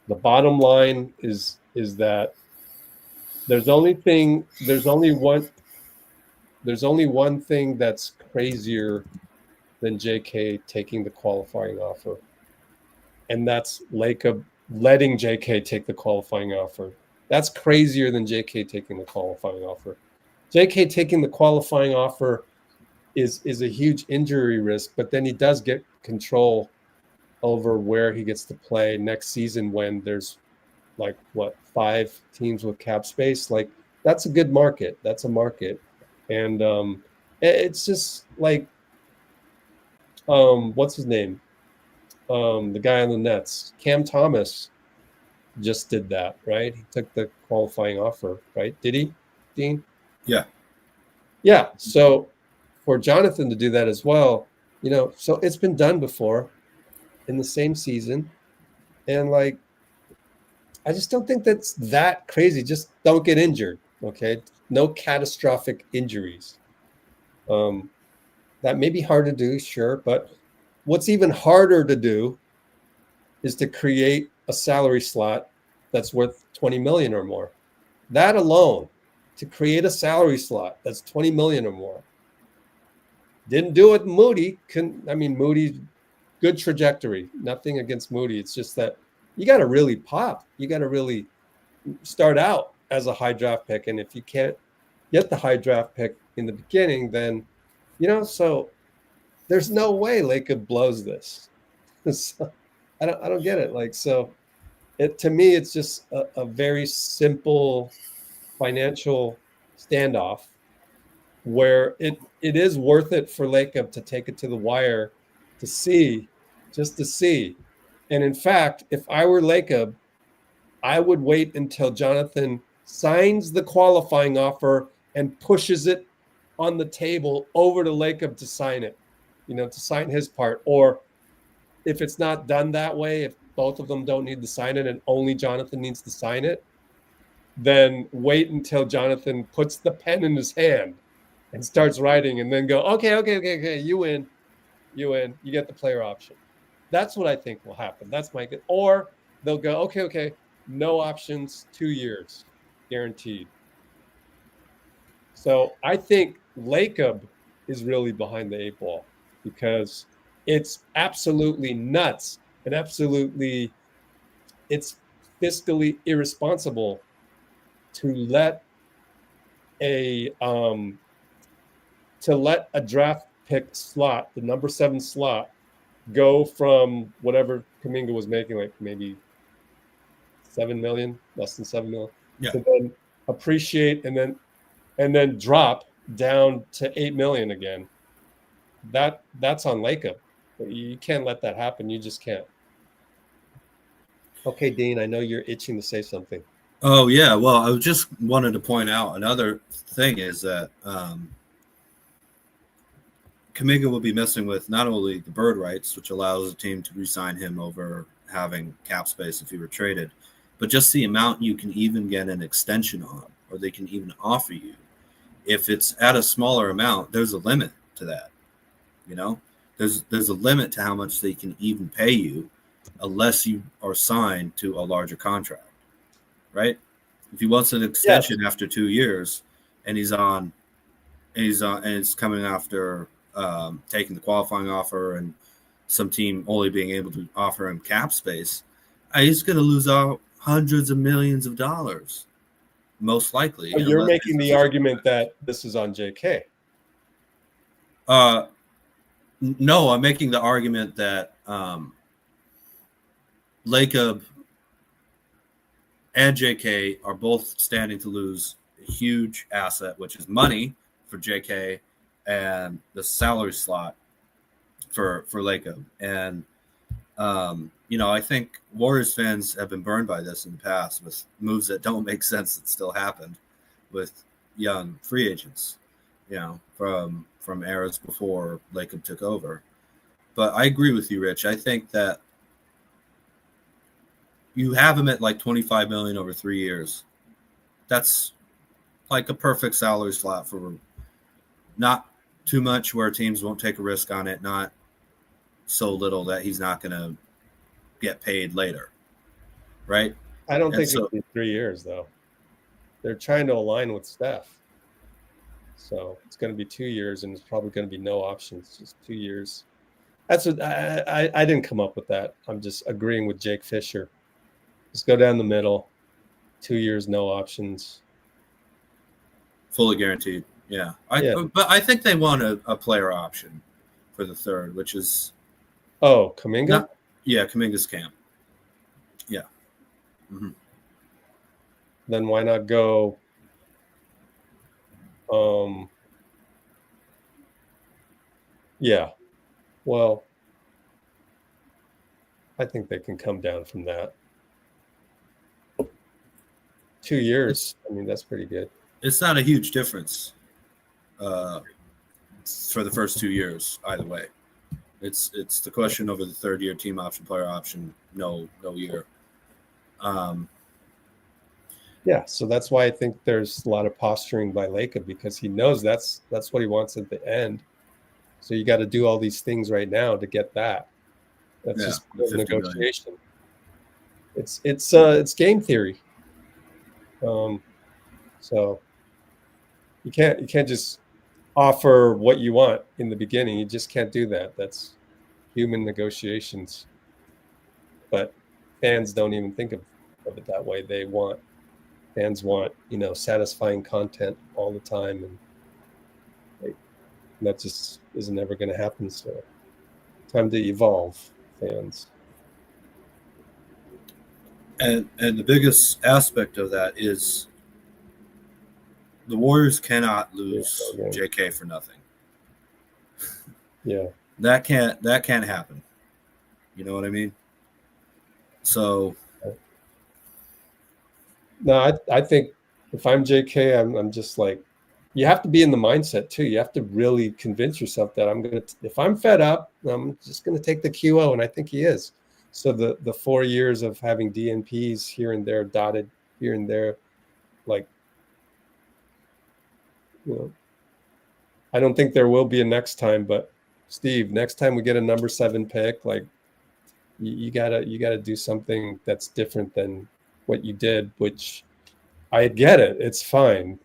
bottom line is that there's only one thing that's crazier than JK taking the qualifying offer, and that's Lacob letting JK take the qualifying offer. That's crazier than JK taking the qualifying offer. JK taking the qualifying offer is a huge injury risk, but then he does get control over where he gets to play next season when there's 5 teams with cap space. Like, that's a good market. That's a market. And it's just like, what's his name? The guy on the Nets, Cam Thomas, just did that, right? He took the qualifying offer, right? Did he, Dean? Yeah. Yeah. So for Jonathan to do that as well, so it's been done before in the same season. And I just don't think that's that crazy. Just don't get injured. Okay. No catastrophic injuries. That may be hard to do, sure. But what's even harder to do is to create a salary slot that's worth 20 million or more. That alone, to create a salary slot that's 20 million or more. Didn't do it Moody. Moody, good trajectory. Nothing against Moody. It's just that you got to really pop. You got to really start out as a high draft pick. And if you can't get the high draft pick in the beginning, then, so there's no way Lacob blows this. So, I don't get it. To me, it's just a very simple financial standoff where it is worth it for Lacob to take it to the wire to see. And in fact, if I were Lacob, I would wait until Jonathan signs the qualifying offer and pushes it on the table over to Lacob to sign it, to sign his part. Or if it's not done that way, if both of them don't need to sign it and only Jonathan needs to sign it, then wait until Jonathan puts the pen in his hand and starts writing, and then go, okay, you win, you get the player option. That's what I think will happen. That's my good. Or they'll go, okay, no options, 2 years, guaranteed. So I think Lacob is really behind the 8 ball because it's absolutely nuts and it's fiscally irresponsible to let a draft pick slot, the number 7 slot, go from whatever Kuminga was making, maybe 7 million, less than 7 million, to then appreciate and then drop down to 8 million again. That's on Lacob. You can't let that happen. You just can't. Okay, Dean, I know you're itching to say something. Oh yeah, well, I just wanted to point out another thing is that Kuminga will be messing with not only the bird rights, which allows the team to re-sign him over having cap space if he were traded, but just the amount you can even get an extension on, or they can even offer you. If it's at a smaller amount, there's a limit to that. You know, there's a limit to how much they can even pay you, unless you are signed to a larger contract, right? If he wants an extension after 2 years, and he's coming after taking the qualifying offer and some team only being able to offer him cap space, he's going to lose out hundreds of millions of dollars, most likely. So you're making the argument that this is on JK. No, I'm making the argument that Lacob and JK are both standing to lose a huge asset, which is money for JK and the salary slot for Lacob. And I think Warriors fans have been burned by this in the past with moves that don't make sense that still happened with young free agents, from eras before Lacob took over. But I agree with you, Rich. I think that you have him at like $25 million over 3 years. That's like a perfect salary slot for not too much where teams won't take a risk on it, not so little that he's not going to get paid later, right? I don't think it'll be 3 years, though. They're trying to align with Steph. So it's going to be 2 years, and it's probably going to be no options, just 2 years. That's what I didn't come up with that. I'm just agreeing with Jake Fisher. Just go down the middle, 2 years, no options. Fully guaranteed. Yeah. But I think they want a player option for the third, which is. Oh, Kuminga? Kuminga's camp. Yeah. Mm-hmm. Then why not go? Yeah. Well, I think they can come down from that. 2 years. I mean, that's pretty good. It's not a huge difference for the first 2 years either way. It's the question over the third year team option, player option, no year. Yeah, so that's why I think there's a lot of posturing by Lacob, because he knows that's what he wants at the end. So you got to do all these things right now to get that. That's just negotiation. It's game theory. So you can't just offer what you want in the beginning. You just can't do that. That's human negotiations. But fans don't even think of it that way. Fans want, satisfying content all the time, and that just is never going to happen. So time to evolve, fans. And the biggest aspect of that is the Warriors cannot lose JK for nothing. Yeah. That can't happen. You know what I mean? So no, I think if I'm JK, I'm just like, you have to be in the mindset too. You have to really convince yourself that if I'm fed up, I'm just going to take the QO, and I think he is. So the 4 years of having DNPs here and there, dotted here and there, I don't think there will be a next time. But Steve, next time we get a number 7 pick, you gotta do something that's different than what you did. Which I get it; it's fine.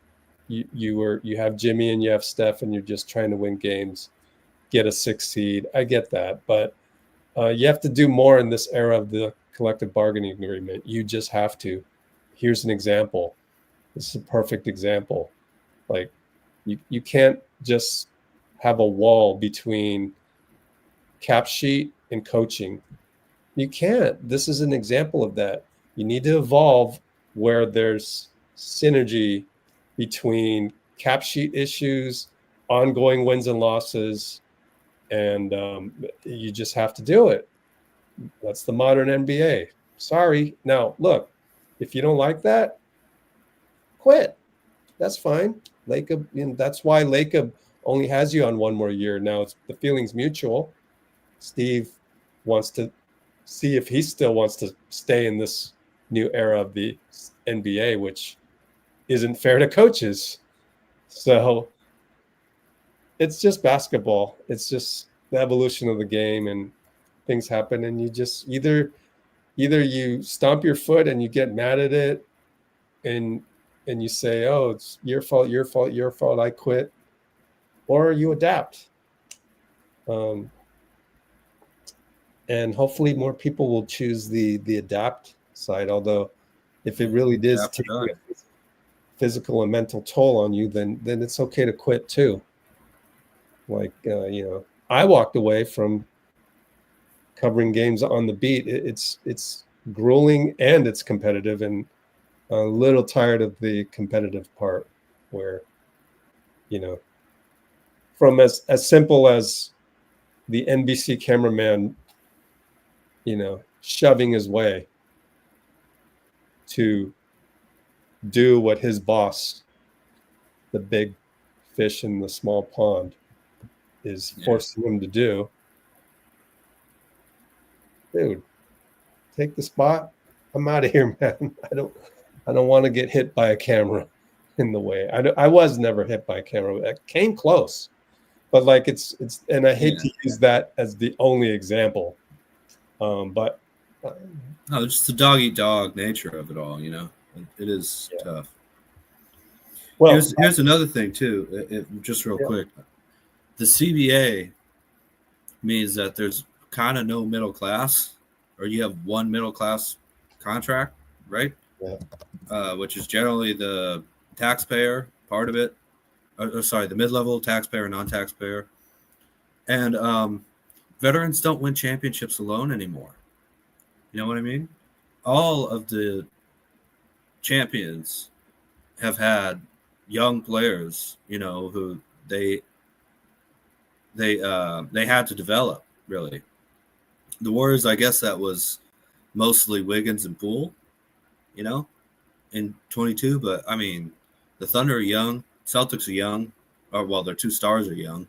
You have Jimmy and you have Steph, and you're just trying to win games, get a 6 seed. I get that, but you have to do more in this era of the collective bargaining agreement. You just have to. Here's an example. This is a perfect example. You can't just have a wall between cap sheet and coaching. You can't. This is an example of that. You need to evolve where there's synergy between cap sheet issues, ongoing wins and losses, and you just have to do it. That's the modern NBA. Sorry. Now, look, if you don't like that, quit. That's fine. Lacob, that's why Lacob only has you on one more year. Now it's the feeling's mutual. Steve wants to see if he still wants to stay in this new era of the NBA, which isn't fair to coaches. So it's just basketball. It's just the evolution of the game, and things happen, and you just either you stomp your foot and you get mad at it and you say, oh, it's your fault, I quit, or you adapt. And hopefully more people will choose the adapt side. Although if it really is taking a physical and mental toll on you, then it's okay to quit too. Like, I walked away from covering games on the beat. It's grueling and it's competitive, and a little tired of the competitive part where, from as simple as the NBC cameraman, shoving his way to do what his boss, the big fish in the small pond, is forcing him to do. Dude, take the spot. I'm out of here, man. I don't want to get hit by a camera in the way. I was never hit by a camera. It came close, but like it's and I hate to use that as the only example. But no, just the dog eat dog nature of it all. It is tough. Well, here's another thing too. Just real quick, the CBA means that there's kind of no middle class, or you have one middle class contract, right? Yeah. Which is generally the taxpayer part of it. The mid-level taxpayer, non-taxpayer, and veterans don't win championships alone anymore. You know what I mean? All of the champions have had young players, who they had to develop, really. The Warriors, I guess that was mostly Wiggins and Poole, in 22. But, I mean, the Thunder are young. Celtics are young. Their two stars are young.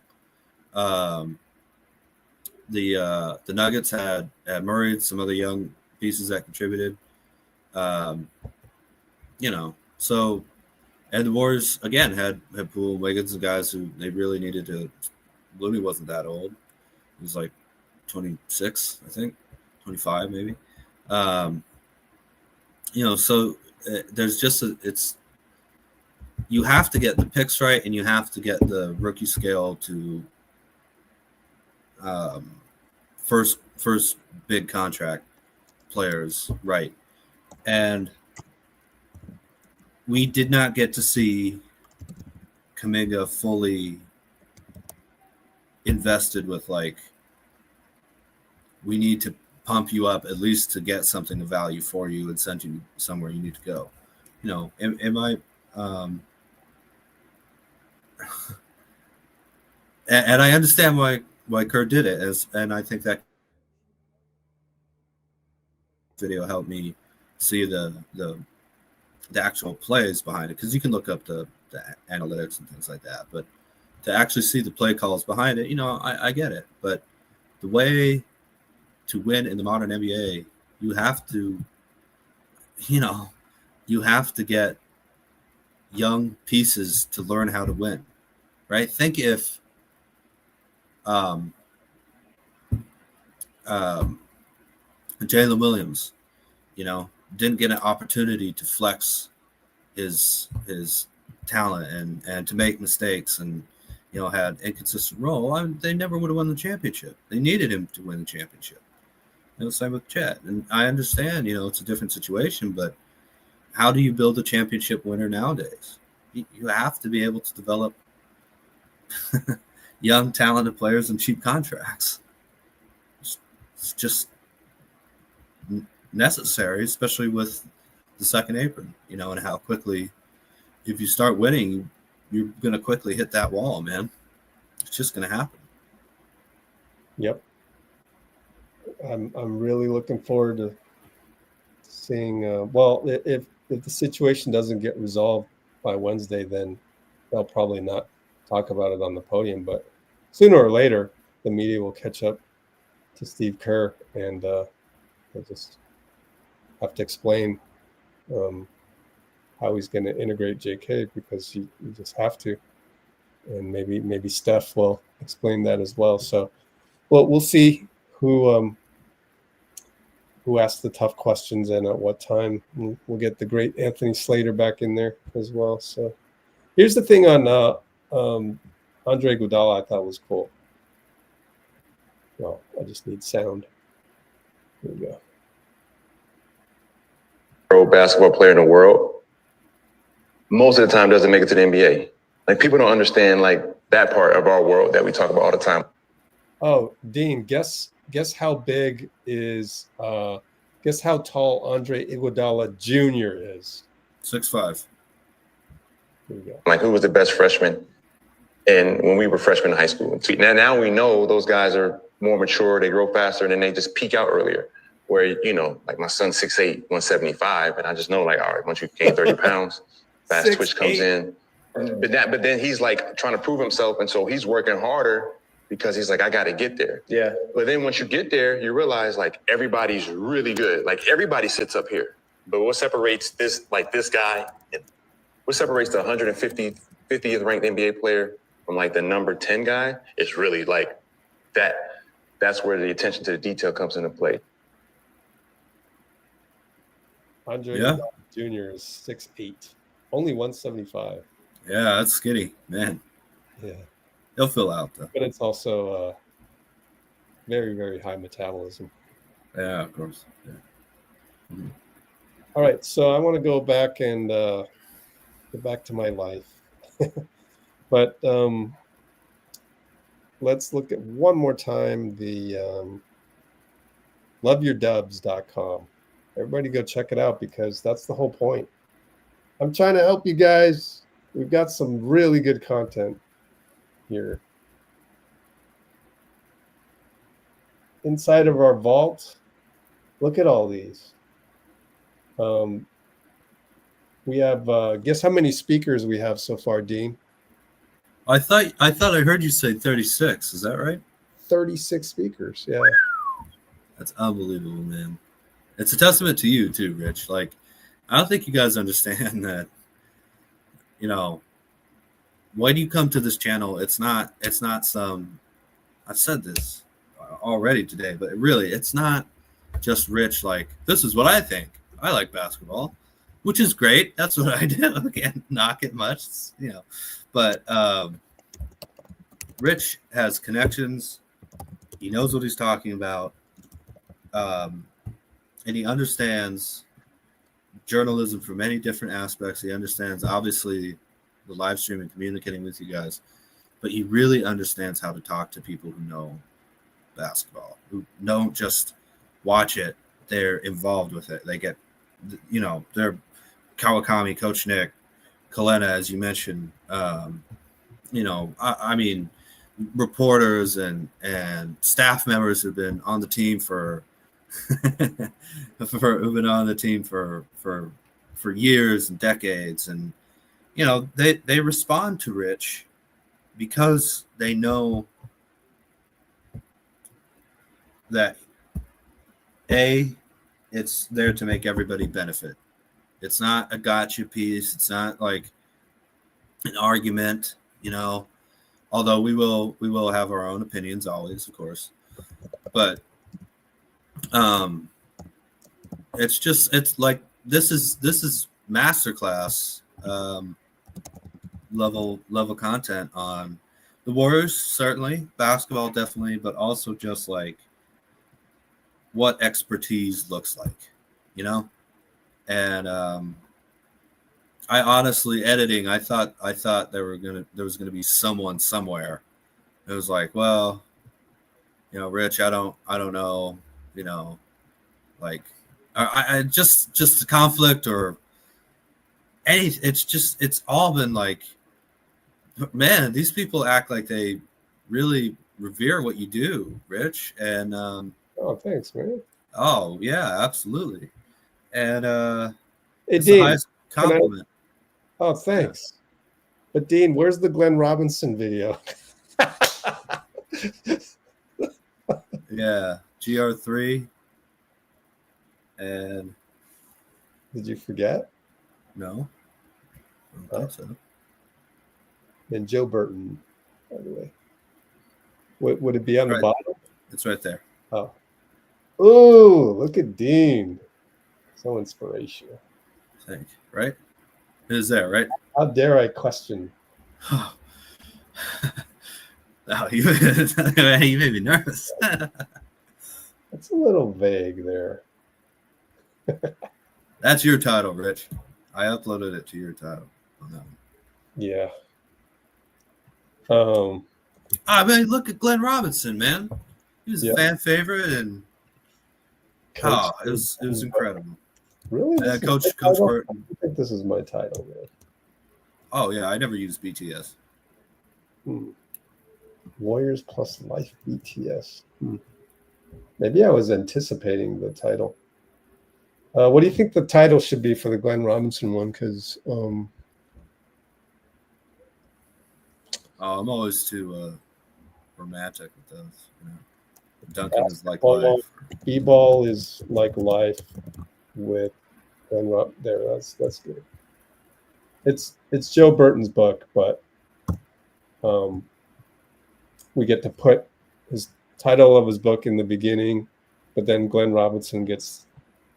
The Nuggets had Murray and some other young pieces that contributed. So, and the Warriors, again, had Poole, Wiggins, and guys who they really needed to. Looney wasn't that old. He was like 26, I think, 25 maybe. So there's just you have to get the picks right, and you have to get the rookie scale to first big contract players right. And we did not get to see Kuminga fully invested with, like, we need to pump you up at least to get something of value for you and send you somewhere you need to go. Am I and I understand why Kerr did it, and I think that video helped me see the actual plays behind it, because you can look up the analytics and things like that, but to actually see the play calls behind it, I get it. But the way to win in the modern NBA, you have to get young pieces to learn how to win, right? Think if Jalen Williams, didn't get an opportunity to flex his talent and to make mistakes, and had inconsistent role, they never would have won the championship. They needed him to win the championship. Same with Chet. And I understand, it's a different situation, but how do you build a championship winner nowadays? You have to be able to develop young, talented players and cheap contracts. It's just necessary, especially with the second apron, and how quickly, if you start winning, you're going to quickly hit that wall, man. It's just going to happen. Yep. I'm really looking forward to seeing, if the situation doesn't get resolved by Wednesday, then they'll probably not talk about it on the podium. But sooner or later, the media will catch up to Steve Kerr, and they'll just have to explain how he's going to integrate JK, because you just have to. And maybe Steph will explain that as well. So, well, we'll see who asked the tough questions and at what time. We'll get the great Anthony Slater back in there as well. So, here's the thing on Andre Iguodala I thought was cool. Well, I just need sound. Here we go. Pro basketball player in the world, most of the time doesn't make it to the NBA. Like, people don't understand like that part of our world that we talk about all the time. Oh, Dean, guess how big is guess how tall Andre Iguodala Jr. is? 6'5". Here we go. Like, who was the best freshman? And when we were freshmen in high school, now we know those guys are more mature, they grow faster, and then they just peak out earlier. Where, like my son's 6'8", 175, and I just know, like, all right, once you gain 30 pounds, fast twitch comes in. But then he's like trying to prove himself, and so he's working harder because he's like, I got to get there. Yeah. But then once you get there, you realize like everybody's really good. Like, everybody sits up here. But what separates this guy, what separates the 50th ranked NBA player from like the number 10 guy is really like that. That's where the attention to the detail comes into play. Andre Iguodala Jr. is 6'8", only 175. Yeah, that's skinny, man. Yeah. He'll fill out, though. But it's also very, very high metabolism. Yeah, of course. Yeah. Mm-hmm. All right, so I want to go back and go back to my life. But let's look at one more time the loveyourdubs.com. Everybody go check it out, because that's the whole point. I'm trying to help you guys. We've got some really good content here. Inside of our vault, look at all these. We have, guess how many speakers we have so far, Dean? I thought I heard you say 36. Is that right? 36 speakers, yeah. That's unbelievable, man. It's a testament to you too, Rich. Like, I don't think you guys understand that, when you come to this channel, it's not some, I've said this already today, but really, it's not just Rich. Like, this is what I think. I like basketball, which is great. That's what I do. I can't knock it much, but Rich has connections. He knows what he's talking about. And he understands journalism from many different aspects. He understands, obviously, the live stream and communicating with you guys, but he really understands how to talk to people who know basketball, who don't just watch it. They're involved with it. They get, they're Kawakami, Coach Nick, Kelenna, as you mentioned, I mean, reporters and staff members who've been on the team for years and decades, and they respond to Rich because they know that it's there to make everybody benefit. It's not a gotcha piece. It's not like an argument, although we will have our own opinions always, of course, but it's like this is masterclass level content on the Warriors, certainly basketball, definitely, but also just like what expertise looks like, and I honestly, editing, I thought there was gonna be someone somewhere. It was like, well, Rich, I don't know, like I just a conflict or any. It's all been like, man, these people act like they really revere what you do, Rich, and oh, thanks, man. Oh yeah, absolutely, and Hey, it's Dean, the highest compliment. Oh, thanks. But Dean, where's the Glenn Robinson video? Yeah, GR3. And Did you forget? no, I don't think so. And Joe Burton, by the way. Would it be on the bottom? It's right there. Oh. Ooh, look at Dean. So inspirational. Thank you. Right? It is there, right? How dare I question? Oh, you made me nervous. That's a little vague there. That's your title, Rich. I uploaded it to your title on that one. Yeah. I mean, look at Glenn Robinson, man. He was a fan favorite, and it was incredible. Really? Coach Burton. I think this is my title, man. Oh yeah, I never used BTS. Warriors plus life BTS. Maybe I was anticipating the title. What do you think the title should be for the Glenn Robinson one? Because I'm always too romantic with those. You know? Duncan is like life. B-ball is like life with Glenn Robinson. There, that's good. It's Joe Burton's book, but we get to put his title of his book in the beginning, but then Glenn Robinson gets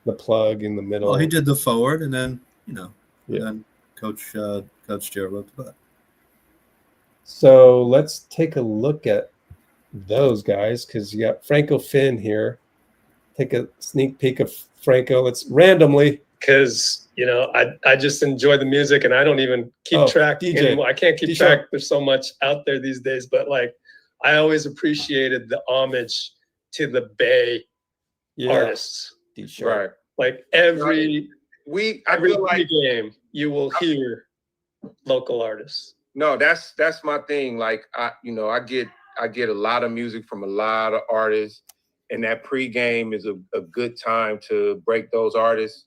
the plug in the middle. Well, he did the forward, and then then Coach Joe wrote the book. So let's take a look at those guys, because you got Franco Finn here. Take a sneak peek of Franco. Let's randomly, because I just enjoy the music, and I don't even keep track anymore. I can't keep track. There's so much out there these days, but like I always appreciated the homage to the Bay artists. Right. Like every game you will hear local artists. No, that's my thing. Like I get a lot of music from a lot of artists, and that pregame is a good time to break those artists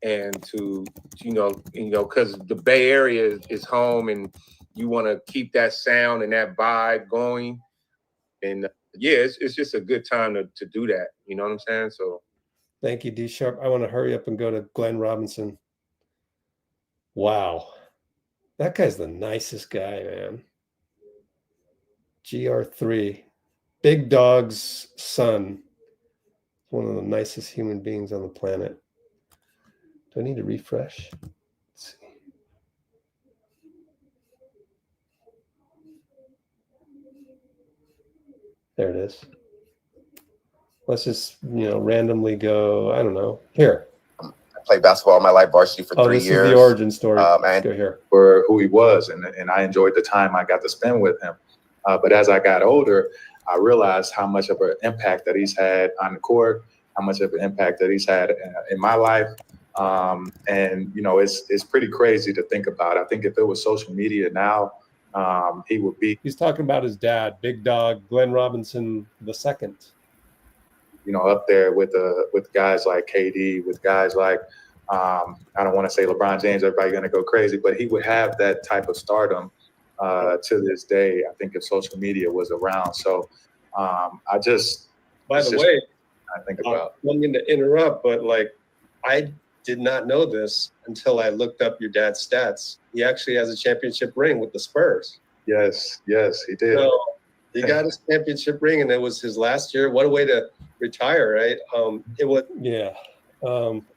and to because the Bay Area is home, and you want to keep that sound and that vibe going. And it's just a good time to do that. You know what I'm saying? So thank you, D Sharp. I want to hurry up and go to Glenn Robinson. Wow. That guy's the nicest guy, man. GR3. Big Dog's son. One of the nicest human beings on the planet. Do I need to refresh? Let's see. There it is. Let's just, randomly go, I don't know. Here. I played basketball all my life, varsity for 3 years. This is the origin story. Let's go here. For who he was, and I enjoyed the time I got to spend with him. But as I got older, I realized how much of an impact that he's had on the court, how much of an impact that he's had in my life. And it's pretty crazy to think about. I think if it was social media now, he would be. He's talking about his dad, Big Dog, Glenn Robinson II. Up there with guys like KD, with guys like I don't want to say LeBron James. Everybody's gonna go crazy, but he would have that type of stardom to this day. I think if social media was around. So I think about. I'm going to interrupt, but I did not know this until I looked up your dad's stats. He actually has a championship ring with the Spurs. Yes, he did. So he got his championship ring, and it was his last year. What a way to retire, right? It was,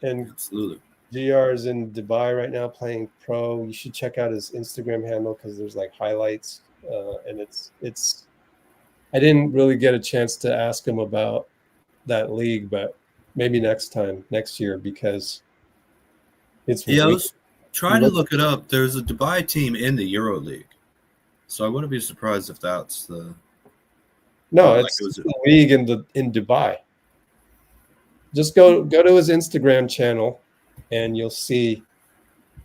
and absolutely. GR is in Dubai right now playing pro. You should check out his Instagram handle because there's highlights, and it's. I didn't really get a chance to ask him about that league, but maybe next year, because it's. Yeah, I was trying to look it up. There's a Dubai team in the Euro League, so I wouldn't be surprised if that's the. No, it's the league in Dubai. Just go to his Instagram channel, and you'll see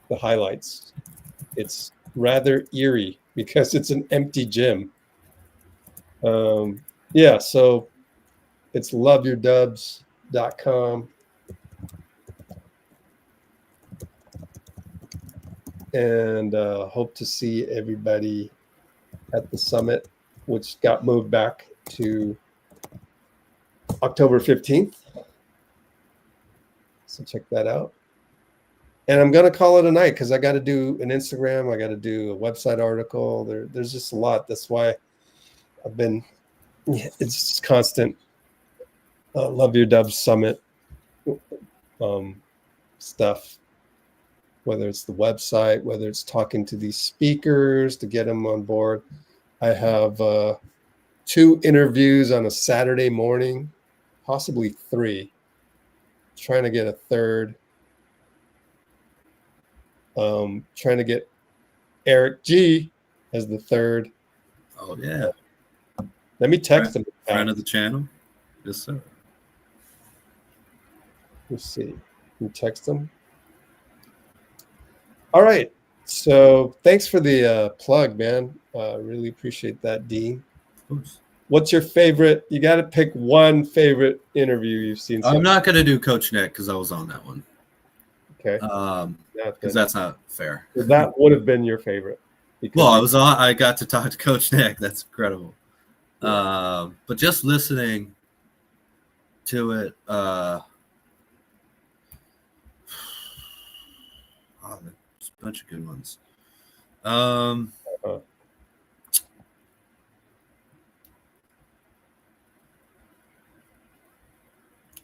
the highlights. It's rather eerie because it's an empty gym. So it's loveyourdubs.com. and hope to see everybody at the summit, which got moved back to October 15th. So check that out. And I'm going to call it a night because I got to do an Instagram. I got to do a website article. There's just a lot. That's why it's just constant Love Your Dubs Summit stuff, whether it's the website, whether it's talking to these speakers to get them on board. I have 2 interviews on a Saturday morning, possibly 3. Trying to get a 3rd. Trying to get Eric G as the 3rd. Oh yeah. Let me text him. Friend of the channel. Yes, sir. Let's see. You text him. All right. So thanks for the plug, man. Really appreciate that, Dean. Of course. What's your favorite? You got to pick one favorite interview you've seen. I'm not going to do Coach Nick because I was on that one. Okay. Because that's not fair. So that would have been your favorite. Well, I got to talk to Coach Nick. That's incredible. But just listening to it, there's a bunch of good ones.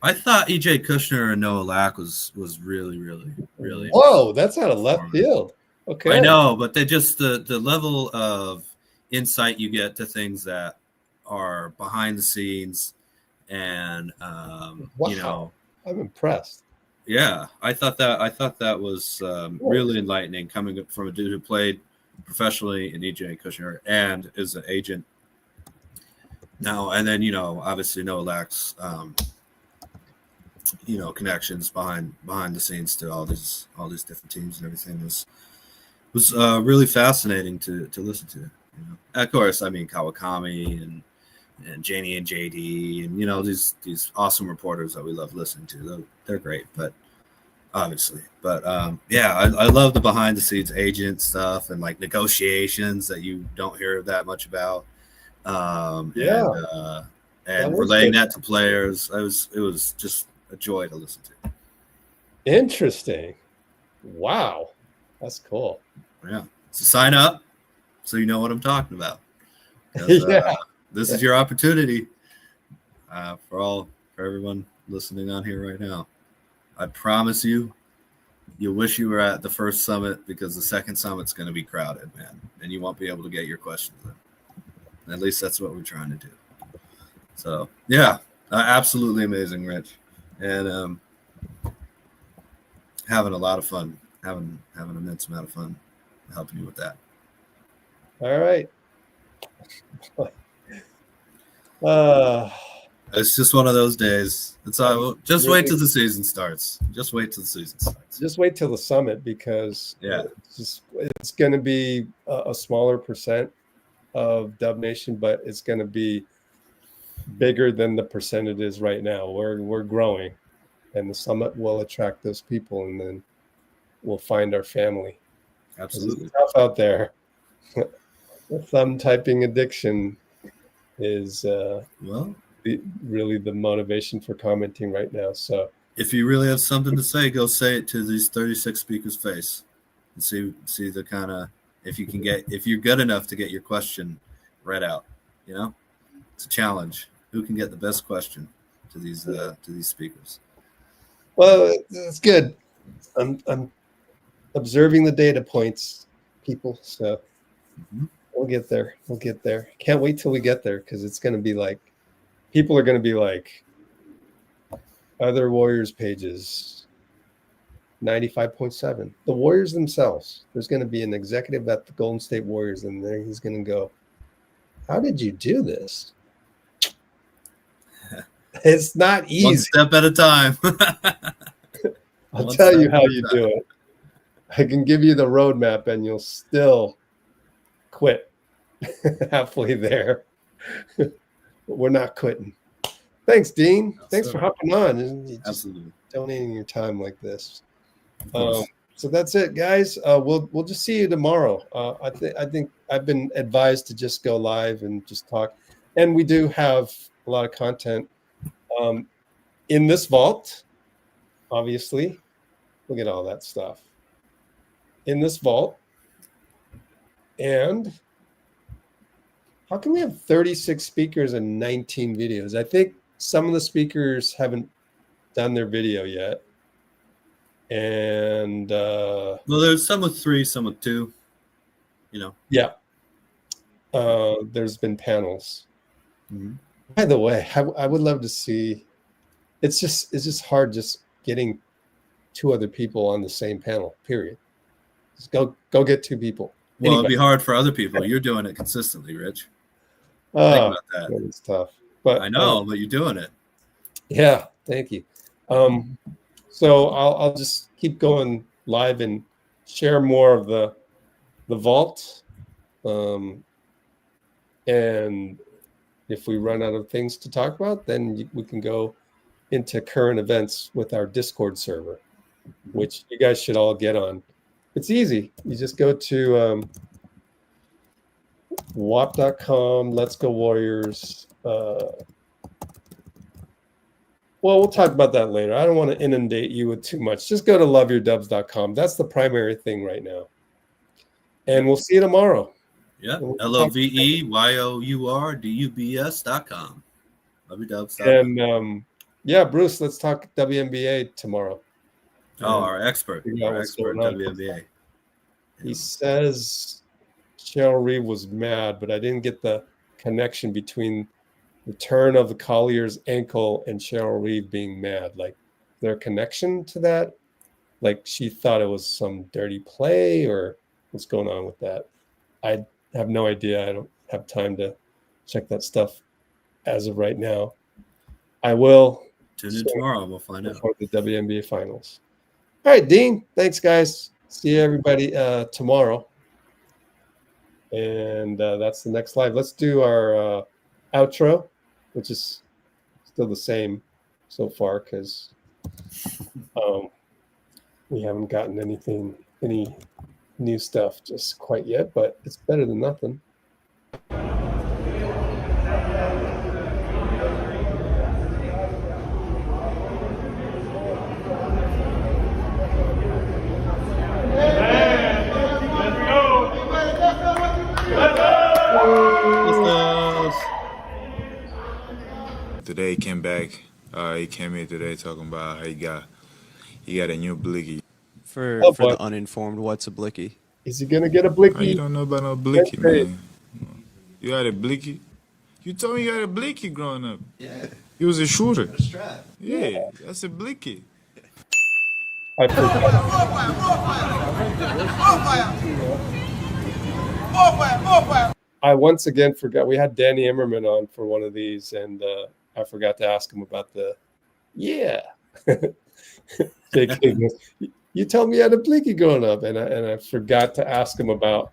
I thought EJ Kusnyer and Noah Lack was really, really, really. Whoa, that's out of left field. Okay. I know, but they just the level of insight you get to things that are behind the scenes, and you know, I'm impressed. Yeah, I thought that was really enlightening, coming up from a dude who played professionally in EJ Kusnyer and is an agent now, and then obviously Noah Lack's connections behind the scenes to all these different teams and everything was really fascinating to listen to. Of course, I mean Kawakami and Janie and JD and these awesome reporters that we love listening to. They're great, but obviously, yeah, I love the behind the scenes agent stuff and like negotiations that you don't hear that much about. And relaying that to players, it was just a joy to listen to. Interesting. Wow, that's cool. Yeah, so sign up so you know what I'm talking about. Yeah, this is your opportunity for everyone listening on here right now. I promise you'll wish you were at the first summit, because the second summit's going to be crowded, man, and you won't be able to get your questions in. At least that's what we're trying to do. So yeah, absolutely amazing, Rich, and having a lot of fun, having an immense amount of fun helping you with that. All right. It's just one of those days. It's all. Just wait till the season starts. Just wait till the season starts. Just wait till the summit, because it's going to be a smaller percent of Dub Nation, but it's going to be bigger than the percentage is right now. We're growing, and the summit will attract those people, and then we'll find our family. Absolutely. It's tough out there. The thumb typing addiction is really the motivation for commenting right now. So if you really have something to say, go say it to these 36 speakers' face, and see the kind of, if you're good enough to get your question read out. It's a challenge. Who can get the best question to these speakers? Well, that's good. I'm observing the data points, people. So we'll get there. Can't wait till we get there, because it's going to be like, people are going to be like, other Warriors pages, 95.7. The Warriors themselves. There's going to be an executive at the Golden State Warriors, and there he's going to go, "How did you do this?" It's not easy. One step at a time. I'll tell you how you do it. I can give you the roadmap, and you'll still quit halfway there. But we're not quitting. Thanks, Dean. Thanks for hopping on and just Absolutely donating your time like this. So that's it, guys. We'll just see you tomorrow. I think I've been advised to just go live and just talk, and we do have a lot of content in this vault. Obviously, look at all that stuff in this vault. And how can we have 36 speakers and 19 videos? I think some of the speakers haven't done their video yet. And well, there's some with 3, some with 2. You know. Yeah. There's been panels. Mm-hmm. By the way, I would love to see. It's just hard just getting 2 other people on the same panel. Period. Just go get 2 people. Well, it'd be hard for other people. You're doing it consistently, Rich. Think about that. It's tough, but I know, but you're doing it. Yeah, thank you. So I'll just keep going live and share more of the vault. And if we run out of things to talk about, then we can go into current events with our Discord server, which you guys should all get on. It's easy. You just go to WAP.com, LetsGoWarriors. Well, we'll talk about that later. I don't want to inundate you with too much. Just go to loveyourdubs.com. That's the primary thing right now. And we'll see you tomorrow. Yeah, LOVEYOURDUBS.com. LoveYourDubs.com. And yeah, Bruce, let's talk WNBA tomorrow. Our expert WNBA. He says Cheryl Reeve was mad, but I didn't get the connection between the turn of the Collier's ankle and Cheryl Reeve being mad. Like, their connection to that? Like, she thought it was some dirty play, or what's going on with that? I have no idea. I don't have time to check that stuff as of right now. I will. Tune in tomorrow. We'll find out. For the WNBA finals. All right, Dean. Thanks, guys. See everybody tomorrow. And that's the next live. Let's do our outro, which is still the same so far because we haven't gotten any new stuff just quite yet, but it's better than nothing. Today he came back. He came here today talking about how he got a new blicky. For the uninformed, what's a blicky? Is he gonna get a blicky? You don't know about no blicky, man. You had a blicky? You told me you had a blicky growing up. Yeah. You was a shooter. A strap. Yeah, that's a blicky. I forgot. I once again forgot. We had Danny Emmerman on for one of these, and I forgot to ask him about the JK goes, you told me you had a blicky growing up, and I forgot to ask him about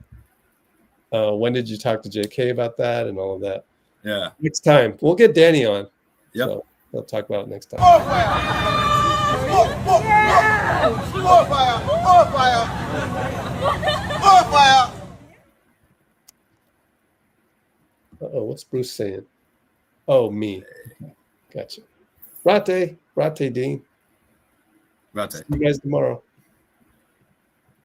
when did you talk to JK about that and all of that. Yeah. Next time we'll get Danny on. Yep. So we'll talk about it next time. Uh-oh, what's Bruce saying? Oh, me. Gotcha. Rate Dean. Rate. See you guys tomorrow.